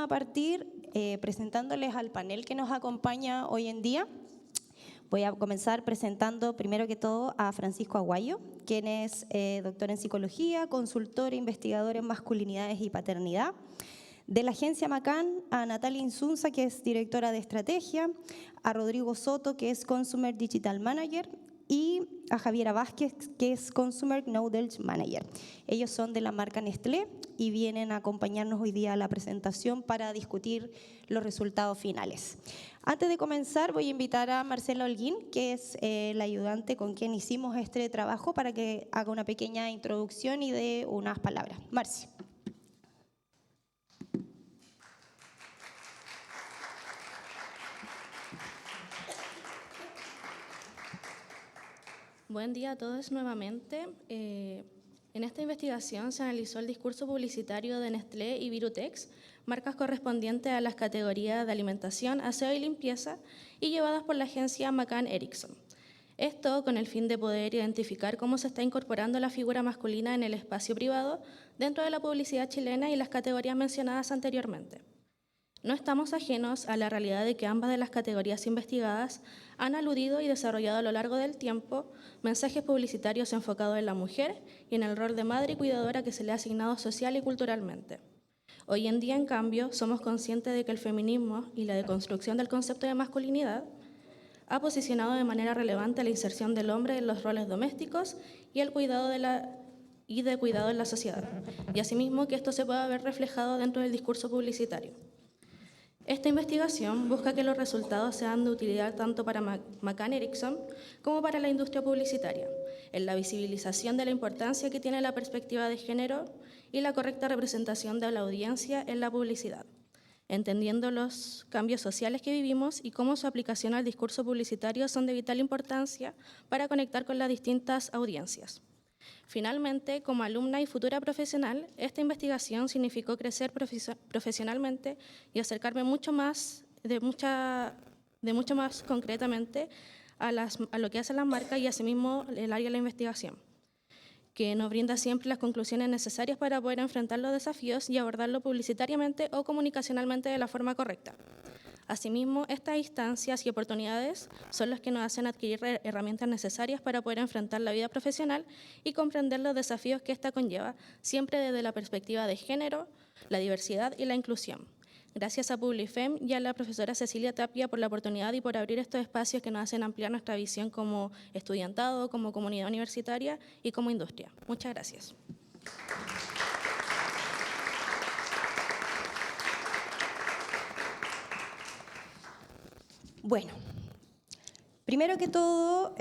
partir presentándoles al panel que nos acompaña hoy en día. Voy a comenzar presentando primero que todo a Francisco Aguayo, quien es doctor en psicología, consultor e investigador en masculinidades y paternidad. De la agencia Macán, a Natalia Insunza, que es directora de estrategia, a Rodrigo Soto, que es Consumer Digital Manager, y a Javiera Vázquez, que es Consumer Knowledge Manager. Ellos son de la marca Nestlé y vienen a acompañarnos hoy día a la presentación para discutir los resultados finales. Antes de comenzar, voy a invitar a Marcela Holguín, que es la ayudante con quien hicimos este trabajo, para que haga una pequeña introducción y dé unas palabras. Marci. Buen día a todos nuevamente. En esta investigación se analizó el discurso publicitario de Nestlé y Virutex, marcas correspondientes a las categorías de alimentación, aseo y limpieza, y llevadas por la agencia McCann Erickson. Esto con el fin de poder identificar cómo se está incorporando la figura masculina en el espacio privado dentro de la publicidad chilena y las categorías mencionadas anteriormente. No estamos ajenos a la realidad de que ambas de las categorías investigadas han aludido y desarrollado a lo largo del tiempo mensajes publicitarios enfocados en la mujer y en el rol de madre y cuidadora que se le ha asignado social y culturalmente. Hoy en día, en cambio, somos conscientes de que el feminismo y la deconstrucción del concepto de masculinidad ha posicionado de manera relevante la inserción del hombre en los roles domésticos y el cuidado de cuidado en la sociedad, y asimismo que esto se pueda ver reflejado dentro del discurso publicitario. Esta investigación busca que los resultados sean de utilidad tanto para McCann Erickson como para la industria publicitaria, en la visibilización de la importancia que tiene la perspectiva de género y la correcta representación de la audiencia en la publicidad, entendiendo los cambios sociales que vivimos y cómo su aplicación al discurso publicitario son de vital importancia para conectar con las distintas audiencias. Finalmente, como alumna y futura profesional, esta investigación significó crecer profesionalmente y acercarme mucho más concretamente a lo que hacen las marcas y asimismo el área de la investigación, que nos brinda siempre las conclusiones necesarias para poder enfrentar los desafíos y abordarlo publicitariamente o comunicacionalmente de la forma correcta. Asimismo, estas instancias y oportunidades son las que nos hacen adquirir herramientas necesarias para poder enfrentar la vida profesional y comprender los desafíos que ésta conlleva, siempre desde la perspectiva de género, la diversidad y la inclusión. Gracias a Publifem y a la profesora Cecilia Tapia por la oportunidad y por abrir estos espacios que nos hacen ampliar nuestra visión como estudiantado, como comunidad universitaria y como industria. Muchas gracias. Bueno, primero que todo,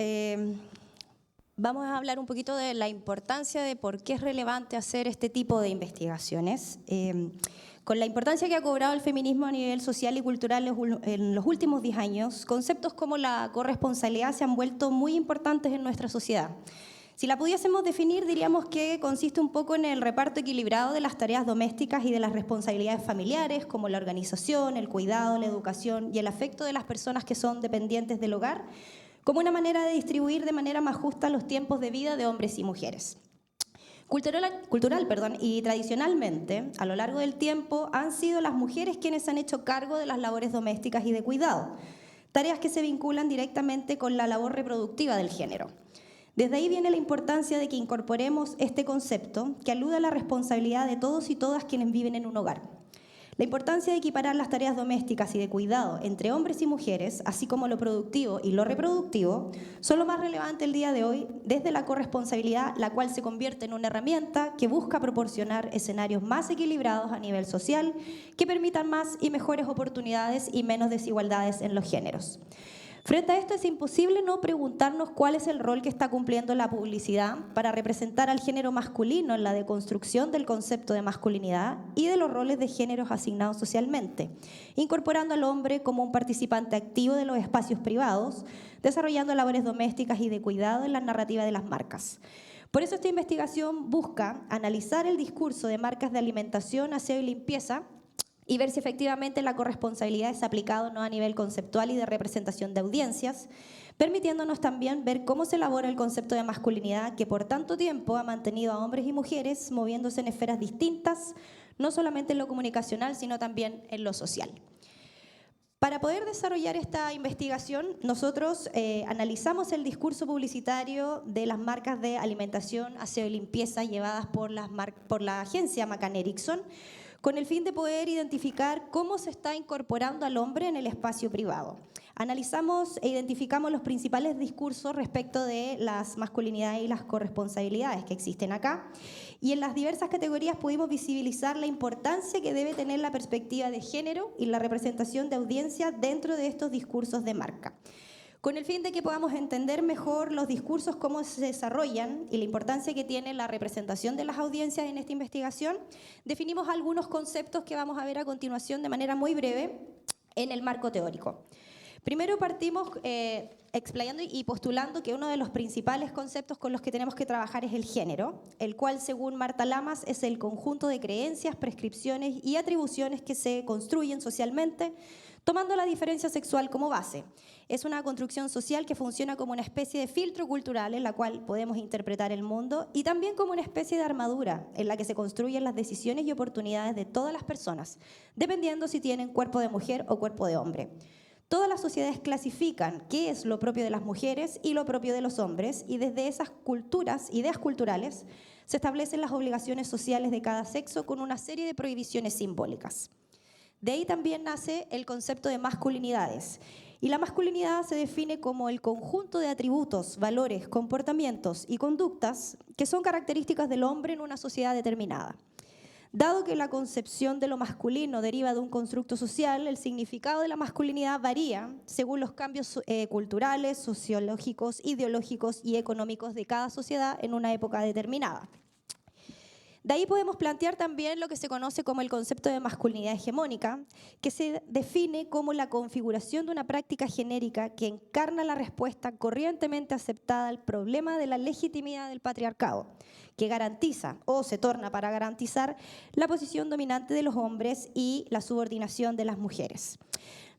vamos a hablar un poquito de la importancia de por qué es relevante hacer este tipo de investigaciones. Con la importancia que ha cobrado el feminismo a nivel social y cultural en los últimos 10 años, conceptos como la corresponsabilidad se han vuelto muy importantes en nuestra sociedad. Si la pudiésemos definir, diríamos que consiste un poco en el reparto equilibrado de las tareas domésticas y de las responsabilidades familiares, como la organización, el cuidado, la educación y el afecto de las personas que son dependientes del hogar, como una manera de distribuir de manera más justa los tiempos de vida de hombres y mujeres. Cultural y tradicionalmente, a lo largo del tiempo, han sido las mujeres quienes han hecho cargo de las labores domésticas y de cuidado, tareas que se vinculan directamente con la labor reproductiva del género. Desde ahí viene la importancia de que incorporemos este concepto que alude a la responsabilidad de todos y todas quienes viven en un hogar. La importancia de equiparar las tareas domésticas y de cuidado entre hombres y mujeres, así como lo productivo y lo reproductivo, son lo más relevante el día de hoy desde la corresponsabilidad, la cual se convierte en una herramienta que busca proporcionar escenarios más equilibrados a nivel social, que permitan más y mejores oportunidades y menos desigualdades en los géneros. Frente a esto es imposible no preguntarnos cuál es el rol que está cumpliendo la publicidad para representar al género masculino en la deconstrucción del concepto de masculinidad y de los roles de géneros asignados socialmente, incorporando al hombre como un participante activo de los espacios privados, desarrollando labores domésticas y de cuidado en la narrativa de las marcas. Por eso esta investigación busca analizar el discurso de marcas de alimentación, aseo y limpieza y ver si efectivamente la corresponsabilidad es aplicada o no a nivel conceptual y de representación de audiencias, permitiéndonos también ver cómo se elabora el concepto de masculinidad que por tanto tiempo ha mantenido a hombres y mujeres moviéndose en esferas distintas, no solamente en lo comunicacional, sino también en lo social. Para poder desarrollar esta investigación, nosotros analizamos el discurso publicitario de las marcas de alimentación, aseo y limpieza llevadas por la agencia McCann Erickson, con el fin de poder identificar cómo se está incorporando al hombre en el espacio privado. Analizamos e identificamos los principales discursos respecto de las masculinidades y las corresponsabilidades que existen acá, y en las diversas categorías pudimos visibilizar la importancia que debe tener la perspectiva de género y la representación de audiencia dentro de estos discursos de marca. Con el fin de que podamos entender mejor los discursos, cómo se desarrollan y la importancia que tiene la representación de las audiencias en esta investigación, definimos algunos conceptos que vamos a ver a continuación de manera muy breve en el marco teórico. Primero partimos explayando y postulando que uno de los principales conceptos con los que tenemos que trabajar es el género, el cual, según Marta Lamas, es el conjunto de creencias, prescripciones y atribuciones que se construyen socialmente, tomando la diferencia sexual como base. Es una construcción social que funciona como una especie de filtro cultural en la cual podemos interpretar el mundo y también como una especie de armadura en la que se construyen las decisiones y oportunidades de todas las personas, dependiendo si tienen cuerpo de mujer o cuerpo de hombre. Todas las sociedades clasifican qué es lo propio de las mujeres y lo propio de los hombres, y desde esas ideas culturales, se establecen las obligaciones sociales de cada sexo con una serie de prohibiciones simbólicas. De ahí también nace el concepto de masculinidades. Y la masculinidad se define como el conjunto de atributos, valores, comportamientos y conductas que son características del hombre en una sociedad determinada. Dado que la concepción de lo masculino deriva de un constructo social, el significado de la masculinidad varía según los cambios culturales, sociológicos, ideológicos y económicos de cada sociedad en una época determinada. De ahí podemos plantear también lo que se conoce como el concepto de masculinidad hegemónica, que se define como la configuración de una práctica genérica que encarna la respuesta corrientemente aceptada al problema de la legitimidad del patriarcado, que garantiza o se torna para garantizar la posición dominante de los hombres y la subordinación de las mujeres.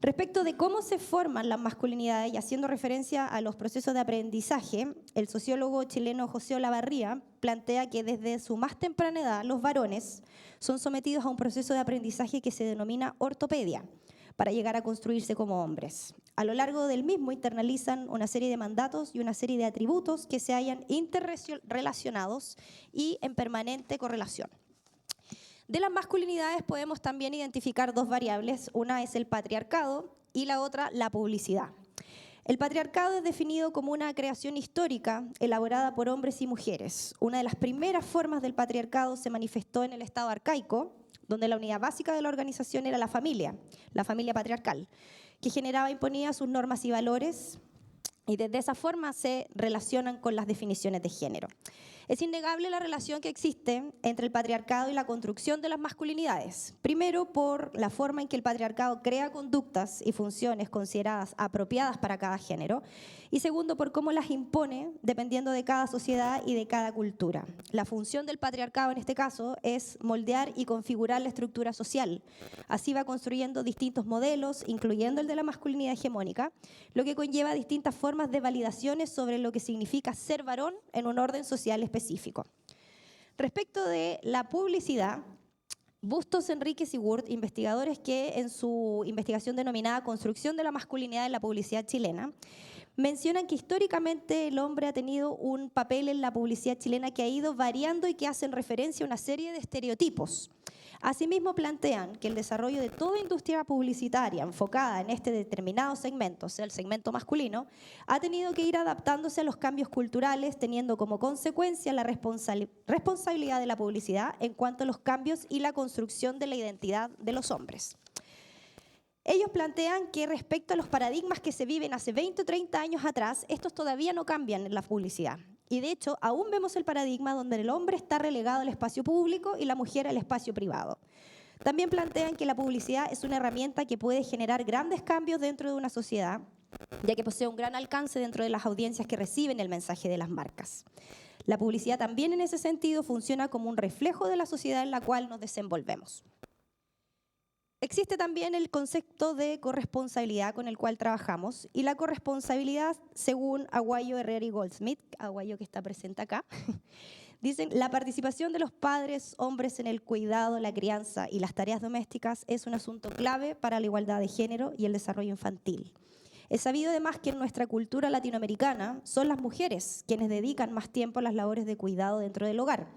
Respecto de cómo se forman las masculinidades y haciendo referencia a los procesos de aprendizaje, el sociólogo chileno José Olavarría plantea que desde su más temprana edad los varones son sometidos a un proceso de aprendizaje que se denomina ortopedia para llegar a construirse como hombres. A lo largo del mismo internalizan una serie de mandatos y una serie de atributos que se hallan interrelacionados y en permanente correlación. De las masculinidades podemos también identificar dos variables, una es el patriarcado y la otra la publicidad. El patriarcado es definido como una creación histórica elaborada por hombres y mujeres. Una de las primeras formas del patriarcado se manifestó en el estado arcaico, donde la unidad básica de la organización era la familia patriarcal, que generaba e imponía sus normas y valores, y desde esa forma se relacionan con las definiciones de género. Es innegable la relación que existe entre el patriarcado y la construcción de las masculinidades. Primero, por la forma en que el patriarcado crea conductas y funciones consideradas apropiadas para cada género. Y segundo, por cómo las impone dependiendo de cada sociedad y de cada cultura. La función del patriarcado en este caso es moldear y configurar la estructura social. Así va construyendo distintos modelos, incluyendo el de la masculinidad hegemónica, lo que conlleva distintas formas de validaciones sobre lo que significa ser varón en un orden social específico. Respecto de la publicidad, Bustos, Enríquez y Wurth, investigadores que en su investigación denominada Construcción de la masculinidad en la publicidad chilena, mencionan que históricamente el hombre ha tenido un papel en la publicidad chilena que ha ido variando y que hacen referencia a una serie de estereotipos. Asimismo, plantean que el desarrollo de toda industria publicitaria enfocada en este determinado segmento, o sea, el segmento masculino, ha tenido que ir adaptándose a los cambios culturales, teniendo como consecuencia la responsabilidad de la publicidad en cuanto a los cambios y la construcción de la identidad de los hombres. Ellos plantean que respecto a los paradigmas que se viven hace 20 o 30 años atrás, estos todavía no cambian en la publicidad. Y de hecho, aún vemos el paradigma donde el hombre está relegado al espacio público y la mujer al espacio privado. También plantean que la publicidad es una herramienta que puede generar grandes cambios dentro de una sociedad, ya que posee un gran alcance dentro de las audiencias que reciben el mensaje de las marcas. La publicidad también en ese sentido funciona como un reflejo de la sociedad en la cual nos desenvolvemos. Existe también el concepto de corresponsabilidad con el cual trabajamos, y la corresponsabilidad, según Aguayo, Herrera y Goldsmith, Aguayo que está presente acá, Dicen, la participación de los padres, hombres en el cuidado, la crianza y las tareas domésticas es un asunto clave para la igualdad de género y el desarrollo infantil. Es sabido además que en nuestra cultura latinoamericana son las mujeres quienes dedican más tiempo a las labores de cuidado dentro del hogar.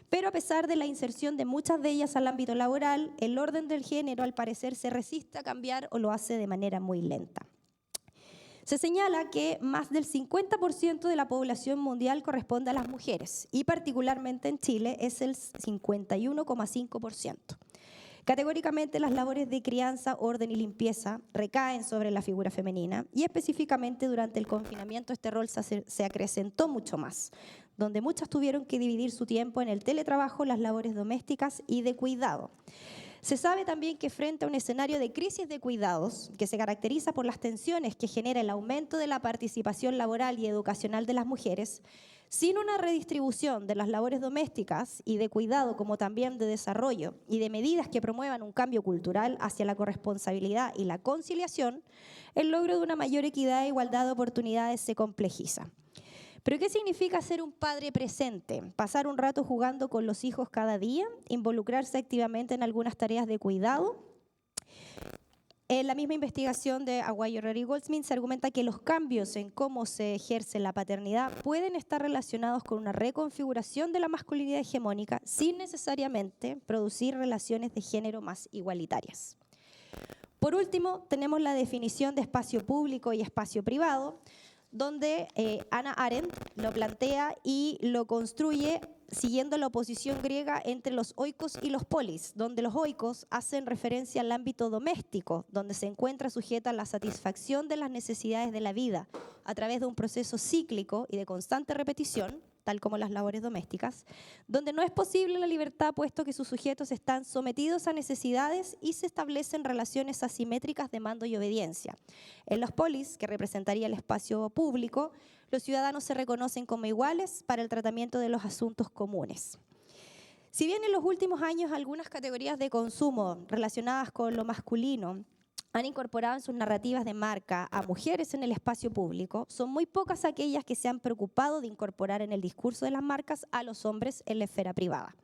Pero a pesar de la inserción de muchas de ellas al ámbito laboral, el orden del género al parecer se resiste a cambiar o lo hace de manera muy lenta. Se señala que más del 50% de la población mundial corresponde a las mujeres y particularmente en Chile es el 51,5%. Categóricamente las labores de crianza, orden y limpieza recaen sobre la figura femenina y específicamente durante el confinamiento este rol se acrecentó mucho más, donde muchas tuvieron que dividir su tiempo en el teletrabajo, las labores domésticas y de cuidado. Se sabe también que frente a un escenario de crisis de cuidados, que se caracteriza por las tensiones que genera el aumento de la participación laboral y educacional de las mujeres, sin una redistribución de las labores domésticas y de cuidado, como también de desarrollo y de medidas que promuevan un cambio cultural hacia la corresponsabilidad y la conciliación, el logro de una mayor equidad e igualdad de oportunidades se complejiza. ¿Pero qué significa ser un padre presente? Pasar un rato jugando con los hijos cada día, involucrarse activamente en algunas tareas de cuidado. En la misma investigación de Aguayo, Herrera y Goldsmith se argumenta que los cambios en cómo se ejerce la paternidad pueden estar relacionados con una reconfiguración de la masculinidad hegemónica sin necesariamente producir relaciones de género más igualitarias. Por último, tenemos la definición de espacio público y espacio privado, donde Hannah Arendt lo plantea y lo construye siguiendo la oposición griega entre los oikos y los polis, donde los oikos hacen referencia al ámbito doméstico, donde se encuentra sujeta la satisfacción de las necesidades de la vida a través de un proceso cíclico y de constante repetición, tal como las labores domésticas, donde no es posible la libertad puesto que sus sujetos están sometidos a necesidades y se establecen relaciones asimétricas de mando y obediencia. En los polis, que representaría el espacio público, los ciudadanos se reconocen como iguales para el tratamiento de los asuntos comunes. Si bien en los últimos años algunas categorías de consumo relacionadas con lo masculino han incorporado en sus narrativas de marca a mujeres en el espacio público, son muy pocas aquellas que se han preocupado de incorporar en el discurso de las marcas a los hombres en la esfera privada.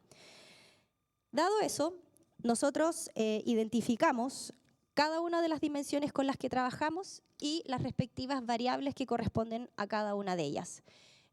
Dado eso, nosotros identificamos cada una de las dimensiones con las que trabajamos y las respectivas variables que corresponden a cada una de ellas.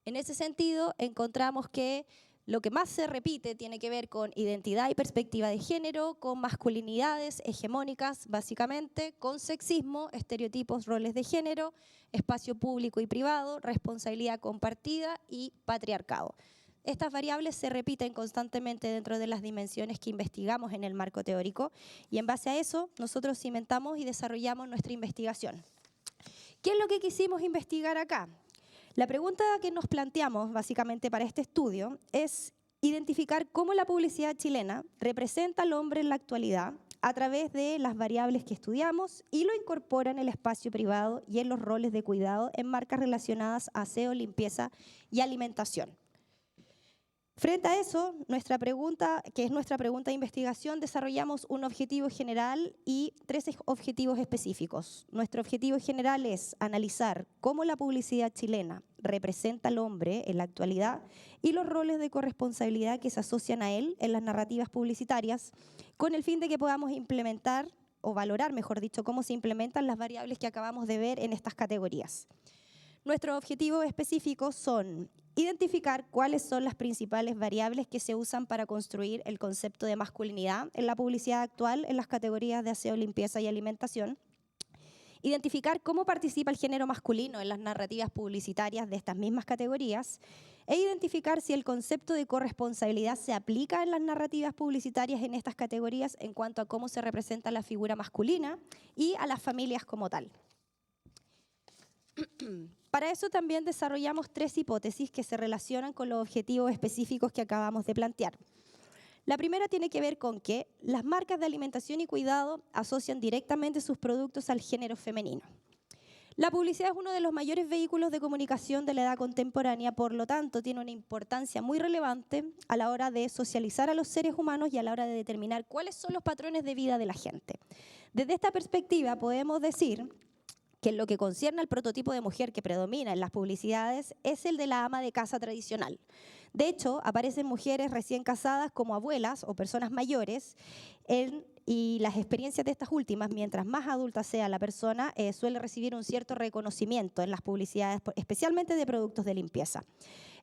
En ese sentido, encontramos que lo que más se repite tiene que ver con identidad y perspectiva de género, con masculinidades hegemónicas, básicamente, con sexismo, estereotipos, roles de género, espacio público y privado, responsabilidad compartida y patriarcado. Estas variables se repiten constantemente dentro de las dimensiones que investigamos en el marco teórico y en base a eso nosotros cimentamos y desarrollamos nuestra investigación. ¿Qué es lo que quisimos investigar acá? La pregunta que nos planteamos básicamente para este estudio es identificar cómo la publicidad chilena representa al hombre en la actualidad a través de las variables que estudiamos y lo incorpora en el espacio privado y en los roles de cuidado en marcas relacionadas a aseo, limpieza y alimentación. Frente a eso, nuestra pregunta, que es nuestra pregunta de investigación, desarrollamos un objetivo general y 3 objetivos específicos. Nuestro objetivo general es analizar cómo la publicidad chilena representa al hombre en la actualidad y los roles de corresponsabilidad que se asocian a él en las narrativas publicitarias, con el fin de que podamos implementar, o valorar, mejor dicho, cómo se implementan las variables que acabamos de ver en estas categorías. Nuestros objetivos específicos son identificar cuáles son las principales variables que se usan para construir el concepto de masculinidad en la publicidad actual en las categorías de aseo, limpieza y alimentación. Identificar cómo participa el género masculino en las narrativas publicitarias de estas mismas categorías e identificar si el concepto de corresponsabilidad se aplica en las narrativas publicitarias en estas categorías en cuanto a cómo se representa la figura masculina y a las familias como tal. Para eso también desarrollamos 3 hipótesis que se relacionan con los objetivos específicos que acabamos de plantear. La primera tiene que ver con que las marcas de alimentación y cuidado asocian directamente sus productos al género femenino. La publicidad es uno de los mayores vehículos de comunicación de la edad contemporánea, por lo tanto tiene una importancia muy relevante a la hora de socializar a los seres humanos y a la hora de determinar cuáles son los patrones de vida de la gente. Desde esta perspectiva podemos decir que en lo que concierne al prototipo de mujer que predomina en las publicidades es el de la ama de casa tradicional. De hecho, aparecen mujeres recién casadas como abuelas o personas mayores y las experiencias de estas últimas, mientras más adulta sea la persona, suele recibir un cierto reconocimiento en las publicidades, especialmente de productos de limpieza.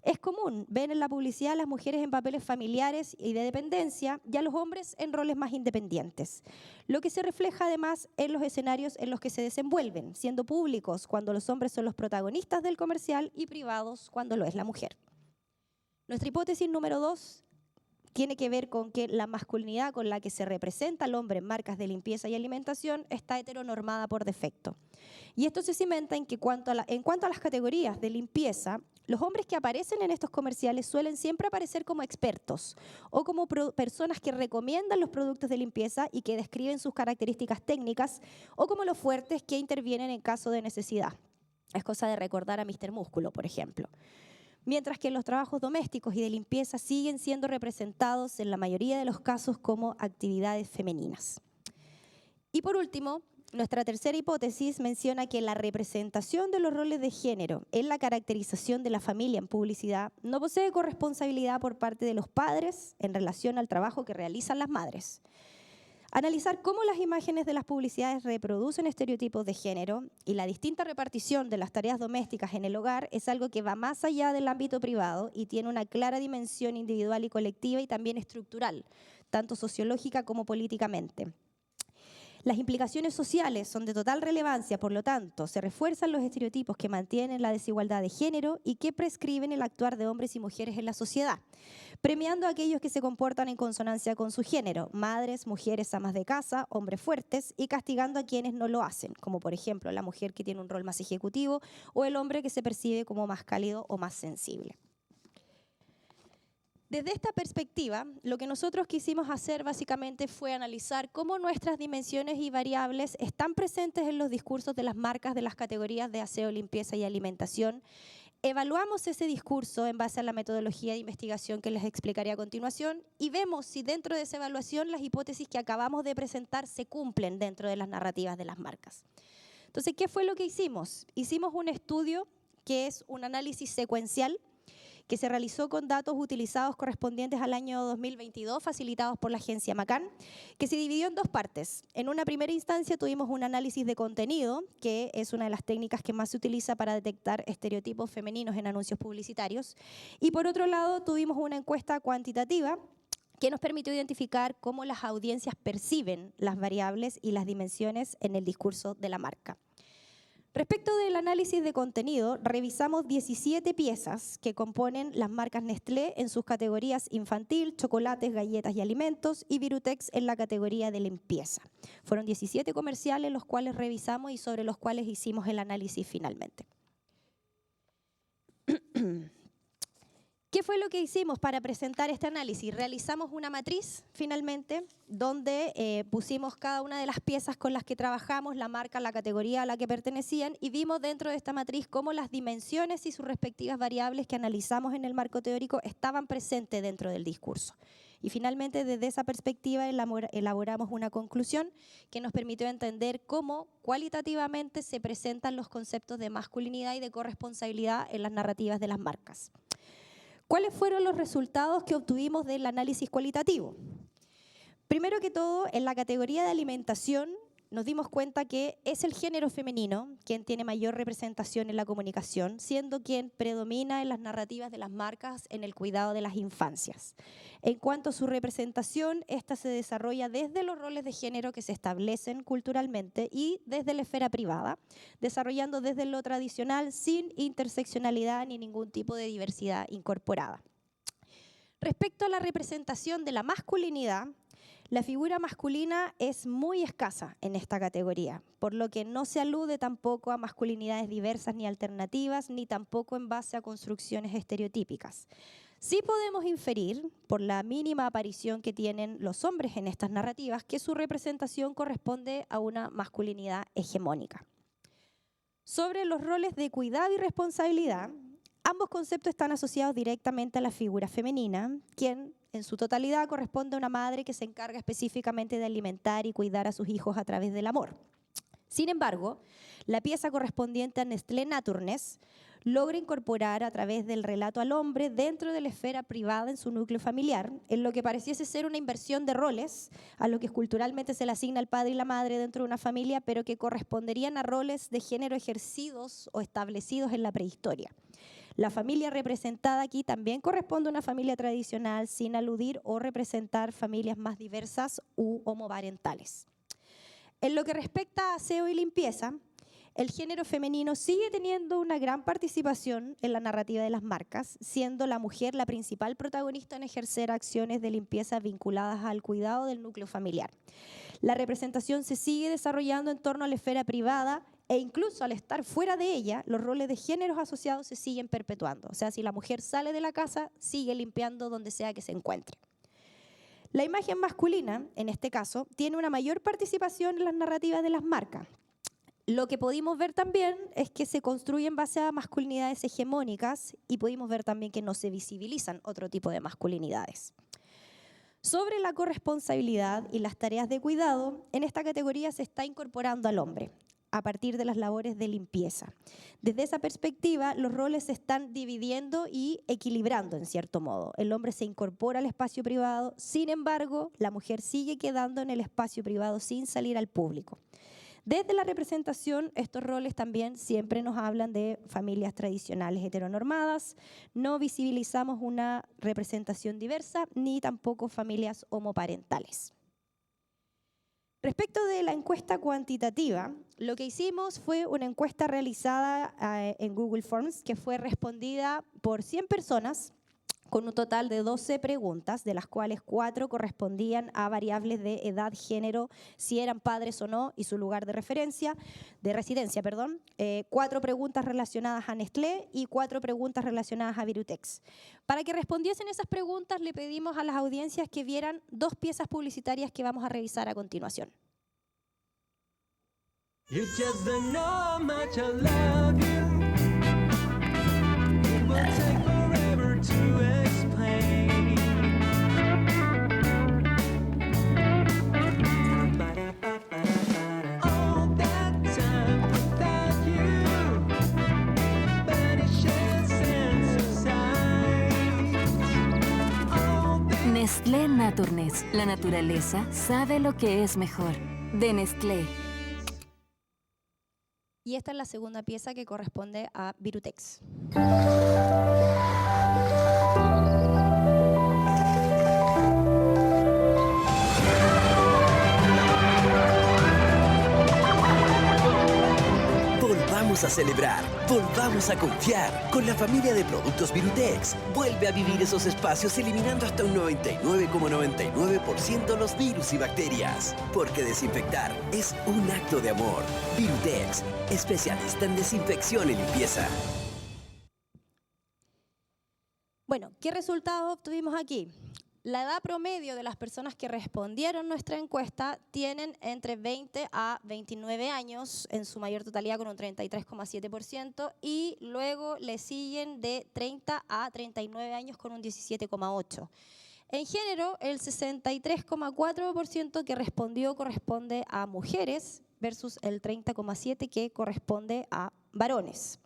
Es común ver en la publicidad a las mujeres en papeles familiares y de dependencia y a los hombres en roles más independientes, lo que se refleja además en los escenarios en los que se desenvuelven, siendo públicos cuando los hombres son los protagonistas del comercial y privados cuando lo es la mujer. Nuestra hipótesis número 2 tiene que ver con que la masculinidad con la que se representa al hombre en marcas de limpieza y alimentación está heteronormada por defecto. Y esto se cimenta en que en cuanto a las categorías de limpieza, los hombres que aparecen en estos comerciales suelen siempre aparecer como expertos o como personas que recomiendan los productos de limpieza y que describen sus características técnicas, o como los fuertes que intervienen en caso de necesidad. Es cosa de recordar a Mr. Músculo, por ejemplo. Mientras que los trabajos domésticos y de limpieza siguen siendo representados en la mayoría de los casos como actividades femeninas. Y por último, nuestra tercera hipótesis menciona que la representación de los roles de género en la caracterización de la familia en publicidad no posee corresponsabilidad por parte de los padres en relación al trabajo que realizan las madres. Analizar cómo las imágenes de las publicidades reproducen estereotipos de género y la distinta repartición de las tareas domésticas en el hogar es algo que va más allá del ámbito privado y tiene una clara dimensión individual y colectiva y también estructural, tanto sociológica como políticamente. Las implicaciones sociales son de total relevancia, por lo tanto, se refuerzan los estereotipos que mantienen la desigualdad de género y que prescriben el actuar de hombres y mujeres en la sociedad, premiando a aquellos que se comportan en consonancia con su género, madres, mujeres, amas de casa, hombres fuertes, y castigando a quienes no lo hacen, como por ejemplo la mujer que tiene un rol más ejecutivo o el hombre que se percibe como más cálido o más sensible. Desde esta perspectiva, lo que nosotros quisimos hacer básicamente fue analizar cómo nuestras dimensiones y variables están presentes en los discursos de las marcas de las categorías de aseo, limpieza y alimentación. Evaluamos ese discurso en base a la metodología de investigación que les explicaré a continuación y vemos si dentro de esa evaluación las hipótesis que acabamos de presentar se cumplen dentro de las narrativas de las marcas. Entonces, ¿qué fue lo que hicimos? Hicimos un estudio que es un análisis secuencial que se realizó con datos utilizados correspondientes al año 2022, facilitados por la agencia Macan, que se dividió en dos partes. En una primera instancia tuvimos un análisis de contenido, que es una de las técnicas que más se utiliza para detectar estereotipos femeninos en anuncios publicitarios. Y por otro lado tuvimos una encuesta cuantitativa que nos permitió identificar cómo las audiencias perciben las variables y las dimensiones en el discurso de la marca. Respecto del análisis de contenido, revisamos 17 piezas que componen las marcas Nestlé en sus categorías infantil, chocolates, galletas y alimentos, y Virutex en la categoría de limpieza. Fueron 17 comerciales los cuales revisamos y sobre los cuales hicimos el análisis finalmente. ¿Qué fue lo que hicimos para presentar este análisis? Realizamos una matriz, finalmente, donde pusimos cada una de las piezas con las que trabajamos, la marca, la categoría a la que pertenecían, y vimos dentro de esta matriz cómo las dimensiones y sus respectivas variables que analizamos en el marco teórico estaban presentes dentro del discurso. Y finalmente, desde esa perspectiva, elaboramos una conclusión que nos permitió entender cómo cualitativamente se presentan los conceptos de masculinidad y de corresponsabilidad en las narrativas de las marcas. ¿Cuáles fueron los resultados que obtuvimos del análisis cualitativo? Primero que todo, en la categoría de alimentación nos dimos cuenta que es el género femenino quien tiene mayor representación en la comunicación, siendo quien predomina en las narrativas de las marcas en el cuidado de las infancias. En cuanto a su representación, esta se desarrolla desde los roles de género que se establecen culturalmente y desde la esfera privada, desarrollando desde lo tradicional sin interseccionalidad ni ningún tipo de diversidad incorporada. Respecto a la representación de la masculinidad, la figura masculina es muy escasa en esta categoría, por lo que no se alude tampoco a masculinidades diversas ni alternativas, ni tampoco en base a construcciones estereotípicas. Sí podemos inferir, por la mínima aparición que tienen los hombres en estas narrativas, que su representación corresponde a una masculinidad hegemónica. Sobre los roles de cuidado y responsabilidad, ambos conceptos están asociados directamente a la figura femenina, quien en su totalidad corresponde a una madre que se encarga específicamente de alimentar y cuidar a sus hijos a través del amor. Sin embargo, la pieza correspondiente a Nestlé Naturnes logra incorporar a través del relato al hombre dentro de la esfera privada en su núcleo familiar, en lo que pareciese ser una inversión de roles a lo que culturalmente se le asigna al padre y la madre dentro de una familia, pero que corresponderían a roles de género ejercidos o establecidos en la prehistoria. La familia representada aquí también corresponde a una familia tradicional, sin aludir o representar familias más diversas u homoparentales. En lo que respecta a aseo y limpieza, el género femenino sigue teniendo una gran participación en la narrativa de las marcas, siendo la mujer la principal protagonista en ejercer acciones de limpieza vinculadas al cuidado del núcleo familiar. La representación se sigue desarrollando en torno a la esfera privada e incluso al estar fuera de ella, los roles de géneros asociados se siguen perpetuando. O sea, si la mujer sale de la casa, sigue limpiando donde sea que se encuentre. La imagen masculina, en este caso, tiene una mayor participación en las narrativas de las marcas. Lo que pudimos ver también es que se construye en base a masculinidades hegemónicas y pudimos ver también que no se visibilizan otro tipo de masculinidades. Sobre la corresponsabilidad y las tareas de cuidado, en esta categoría se está incorporando al hombre a partir de las labores de limpieza. Desde esa perspectiva, los roles se están dividiendo y equilibrando en cierto modo. El hombre se incorpora al espacio privado, sin embargo, la mujer sigue quedando en el espacio privado sin salir al público. Desde la representación, estos roles también siempre nos hablan de familias tradicionales heteronormadas, no visibilizamos una representación diversa, ni tampoco familias homoparentales. Respecto de la encuesta cuantitativa, lo que hicimos fue una encuesta realizada en Google Forms que fue respondida por 100 personas, con un total de 12 preguntas, de las cuales 4 correspondían a variables de edad, género, si eran padres o no y su lugar de residencia, 4 preguntas relacionadas a Nestlé y 4 preguntas relacionadas a Virutex. Para que respondiesen esas preguntas, le pedimos a las audiencias que vieran 2 piezas publicitarias que vamos a revisar a continuación. You just don't know how much I love you. It will take forever to explain. All that time without you vanishes and subsides. Nestlé Naturnes. La naturaleza sabe lo que es mejor. De Nestlé. Y esta es la segunda pieza que corresponde a Virutex. Volvamos a celebrar, volvamos a confiar. Con la familia de productos Virutex, vuelve a vivir esos espacios eliminando hasta un 99,99% los virus y bacterias. Porque desinfectar es un acto de amor. Virutex, especialista en desinfección y limpieza. Bueno, ¿qué resultados obtuvimos aquí? La edad promedio de las personas que respondieron nuestra encuesta tienen entre 20 a 29 años, en su mayor totalidad con un 33,7%, y luego le siguen de 30 a 39 años con un 17,8%. En género, el 63,4% que respondió corresponde a mujeres versus el 30,7% que corresponde a varones.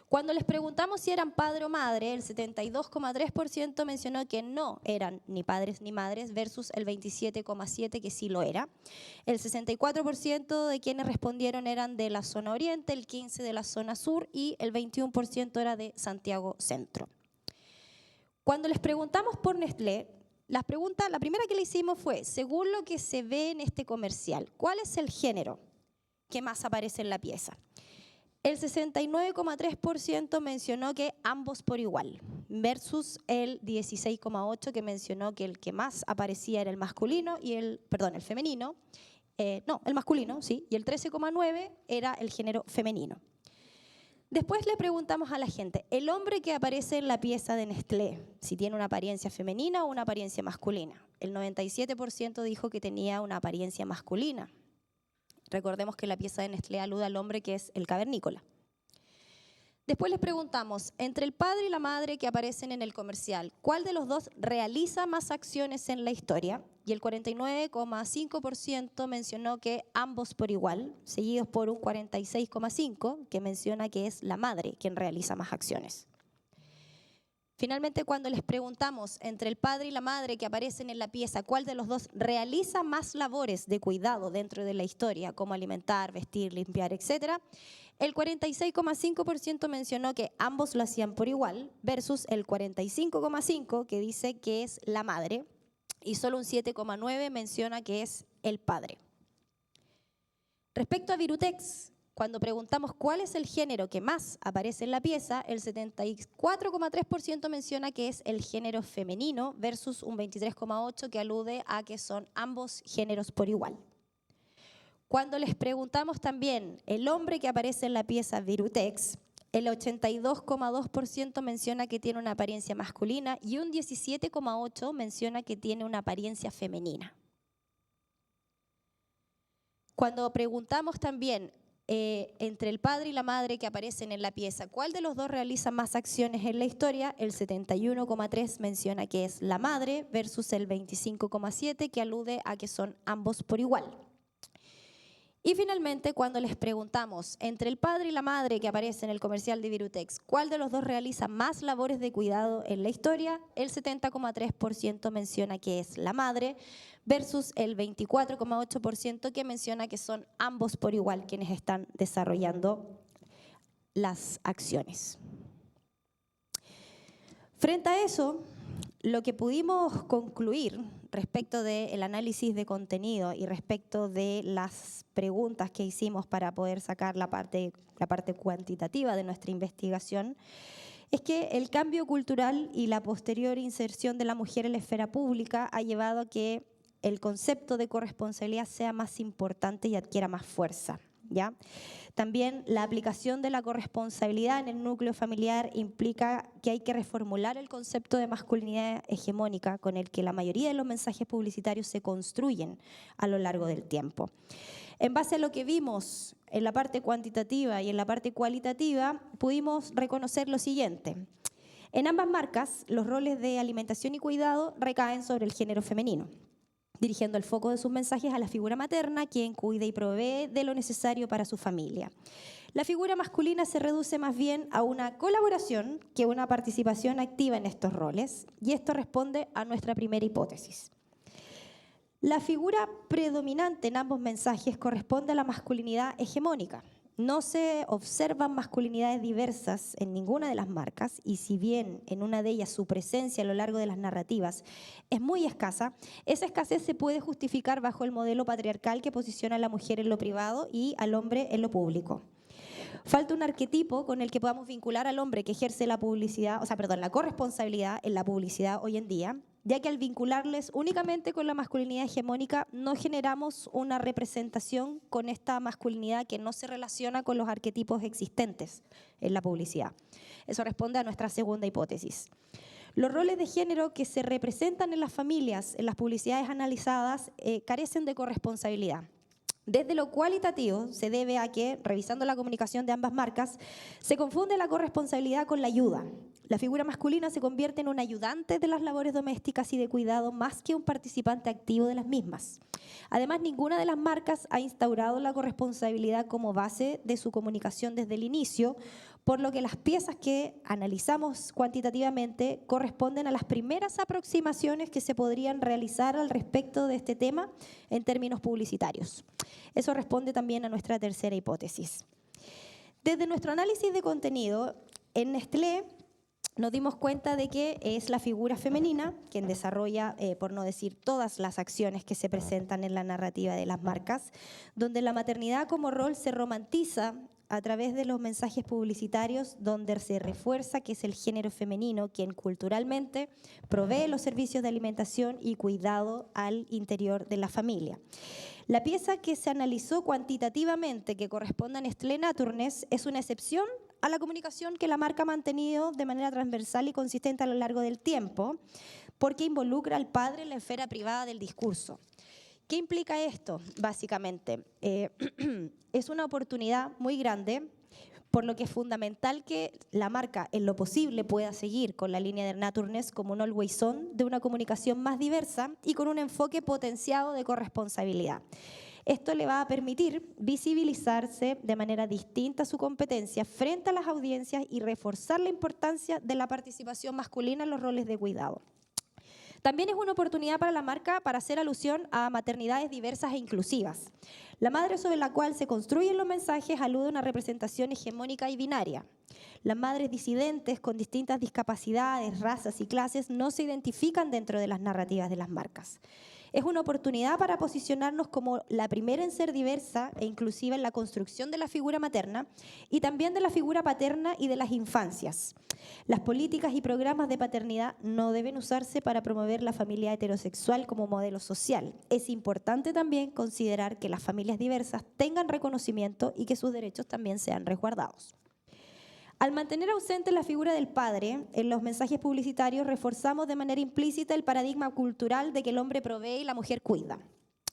Cuando les preguntamos si eran padre o madre, el 72,3% mencionó que no eran ni padres ni madres versus el 27,7% que sí lo era. El 64% de quienes respondieron eran de la zona oriente, el 15% de la zona sur y el 21% era de Santiago Centro. Cuando les preguntamos por Nestlé, la primera que le hicimos fue, según lo que se ve en este comercial, ¿cuál es el género que más aparece en la pieza? El 69,3% mencionó que ambos por igual, versus el 16,8% que mencionó que el que más aparecía era el masculino y el femenino. El masculino, sí, y el 13,9% era el género femenino. Después le preguntamos a la gente, el hombre que aparece en la pieza de Nestlé, si tiene una apariencia femenina o una apariencia masculina. El 97% dijo que tenía una apariencia masculina. Recordemos que la pieza de Nestlé alude al hombre que es el cavernícola. Después les preguntamos, entre el padre y la madre que aparecen en el comercial, ¿cuál de los dos realiza más acciones en la historia? y el 49,5% mencionó que ambos por igual, seguidos por un 46,5% que menciona que es la madre quien realiza más acciones. Finalmente, cuando les preguntamos entre el padre y la madre que aparecen en la pieza, ¿cuál de los dos realiza más labores de cuidado dentro de la historia, como alimentar, vestir, limpiar, etcétera? El 46,5% mencionó que ambos lo hacían por igual, versus el 45,5% que dice que es la madre, y solo un 7,9% menciona que es el padre. Respecto a Virutex, cuando preguntamos cuál es el género que más aparece en la pieza, el 74,3% menciona que es el género femenino versus un 23,8% que alude a que son ambos géneros por igual. Cuando les preguntamos también el hombre que aparece en la pieza Virutex, el 82,2% menciona que tiene una apariencia masculina y un 17,8% menciona que tiene una apariencia femenina. Cuando preguntamos también entre el padre y la madre que aparecen en la pieza, ¿cuál de los dos realiza más acciones en la historia? El 71,3% menciona que es la madre versus el 25,7% que alude a que son ambos por igual. Y finalmente, cuando les preguntamos entre el padre y la madre que aparece en el comercial de Virutex, ¿cuál de los dos realiza más labores de cuidado en la historia? El 70,3% menciona que es la madre versus el 24,8% que menciona que son ambos por igual quienes están desarrollando las acciones. Frente a eso, lo que pudimos concluir respecto del análisis de contenido y respecto de las preguntas que hicimos para poder sacar la parte cuantitativa de nuestra investigación es que el cambio cultural y la posterior inserción de la mujer en la esfera pública ha llevado a que el concepto de corresponsabilidad sea más importante y adquiera más fuerza, ¿ya? También la aplicación de la corresponsabilidad en el núcleo familiar implica que hay que reformular el concepto de masculinidad hegemónica con el que la mayoría de los mensajes publicitarios se construyen a lo largo del tiempo. En base a lo que vimos en la parte cuantitativa y en la parte cualitativa, pudimos reconocer lo siguiente. En ambas marcas, los roles de alimentación y cuidado recaen sobre el género femenino, dirigiendo el foco de sus mensajes a la figura materna, quien cuida y provee de lo necesario para su familia. La figura masculina se reduce más bien a una colaboración que una participación activa en estos roles, y esto responde a nuestra primera hipótesis. La figura predominante en ambos mensajes corresponde a la masculinidad hegemónica. No se observan masculinidades diversas en ninguna de las marcas, y si bien en una de ellas su presencia a lo largo de las narrativas es muy escasa, esa escasez se puede justificar bajo el modelo patriarcal que posiciona a la mujer en lo privado y al hombre en lo público. Falta un arquetipo con el que podamos vincular al hombre que ejerce la corresponsabilidad en la publicidad hoy en día, ya que al vincularles únicamente con la masculinidad hegemónica no generamos una representación con esta masculinidad que no se relaciona con los arquetipos existentes en la publicidad. Eso responde a nuestra segunda hipótesis. Los roles de género que se representan en las familias, en las publicidades analizadas, carecen de corresponsabilidad. Desde lo cualitativo se debe a que, revisando la comunicación de ambas marcas, se confunde la corresponsabilidad con la ayuda. La figura masculina se convierte en un ayudante de las labores domésticas y de cuidado más que un participante activo de las mismas. Además, ninguna de las marcas ha instaurado la corresponsabilidad como base de su comunicación desde el inicio, por lo que las piezas que analizamos cuantitativamente corresponden a las primeras aproximaciones que se podrían realizar al respecto de este tema en términos publicitarios. Eso responde también a nuestra tercera hipótesis. Desde nuestro análisis de contenido, en Nestlé nos dimos cuenta de que es la figura femenina quien desarrolla, por no decir todas las acciones que se presentan en la narrativa de las marcas, donde la maternidad como rol se romantiza a través de los mensajes publicitarios, donde se refuerza que es el género femenino quien culturalmente provee los servicios de alimentación y cuidado al interior de la familia. La pieza que se analizó cuantitativamente, que corresponde a Nestlé Naturnes, es una excepción a la comunicación que la marca ha mantenido de manera transversal y consistente a lo largo del tiempo, porque involucra al padre en la esfera privada del discurso. ¿Qué implica esto? Básicamente, es una oportunidad muy grande por lo que es fundamental que la marca en lo posible pueda seguir con la línea de Naturness como un always on de una comunicación más diversa y con un enfoque potenciado de corresponsabilidad. Esto le va a permitir visibilizarse de manera distinta su competencia frente a las audiencias y reforzar la importancia de la participación masculina en los roles de cuidado. También es una oportunidad para la marca para hacer alusión a maternidades diversas e inclusivas. La madre sobre la cual se construyen los mensajes alude a una representación hegemónica y binaria. Las madres disidentes con distintas discapacidades, razas y clases no se identifican dentro de las narrativas de las marcas. Es una oportunidad para posicionarnos como la primera en ser diversa e inclusiva en la construcción de la figura materna y también de la figura paterna y de las infancias. Las políticas y programas de paternidad no deben usarse para promover la familia heterosexual como modelo social. Es importante también considerar que las familias diversas tengan reconocimiento y que sus derechos también sean resguardados. Al mantener ausente la figura del padre, en los mensajes publicitarios reforzamos de manera implícita el paradigma cultural de que el hombre provee y la mujer cuida,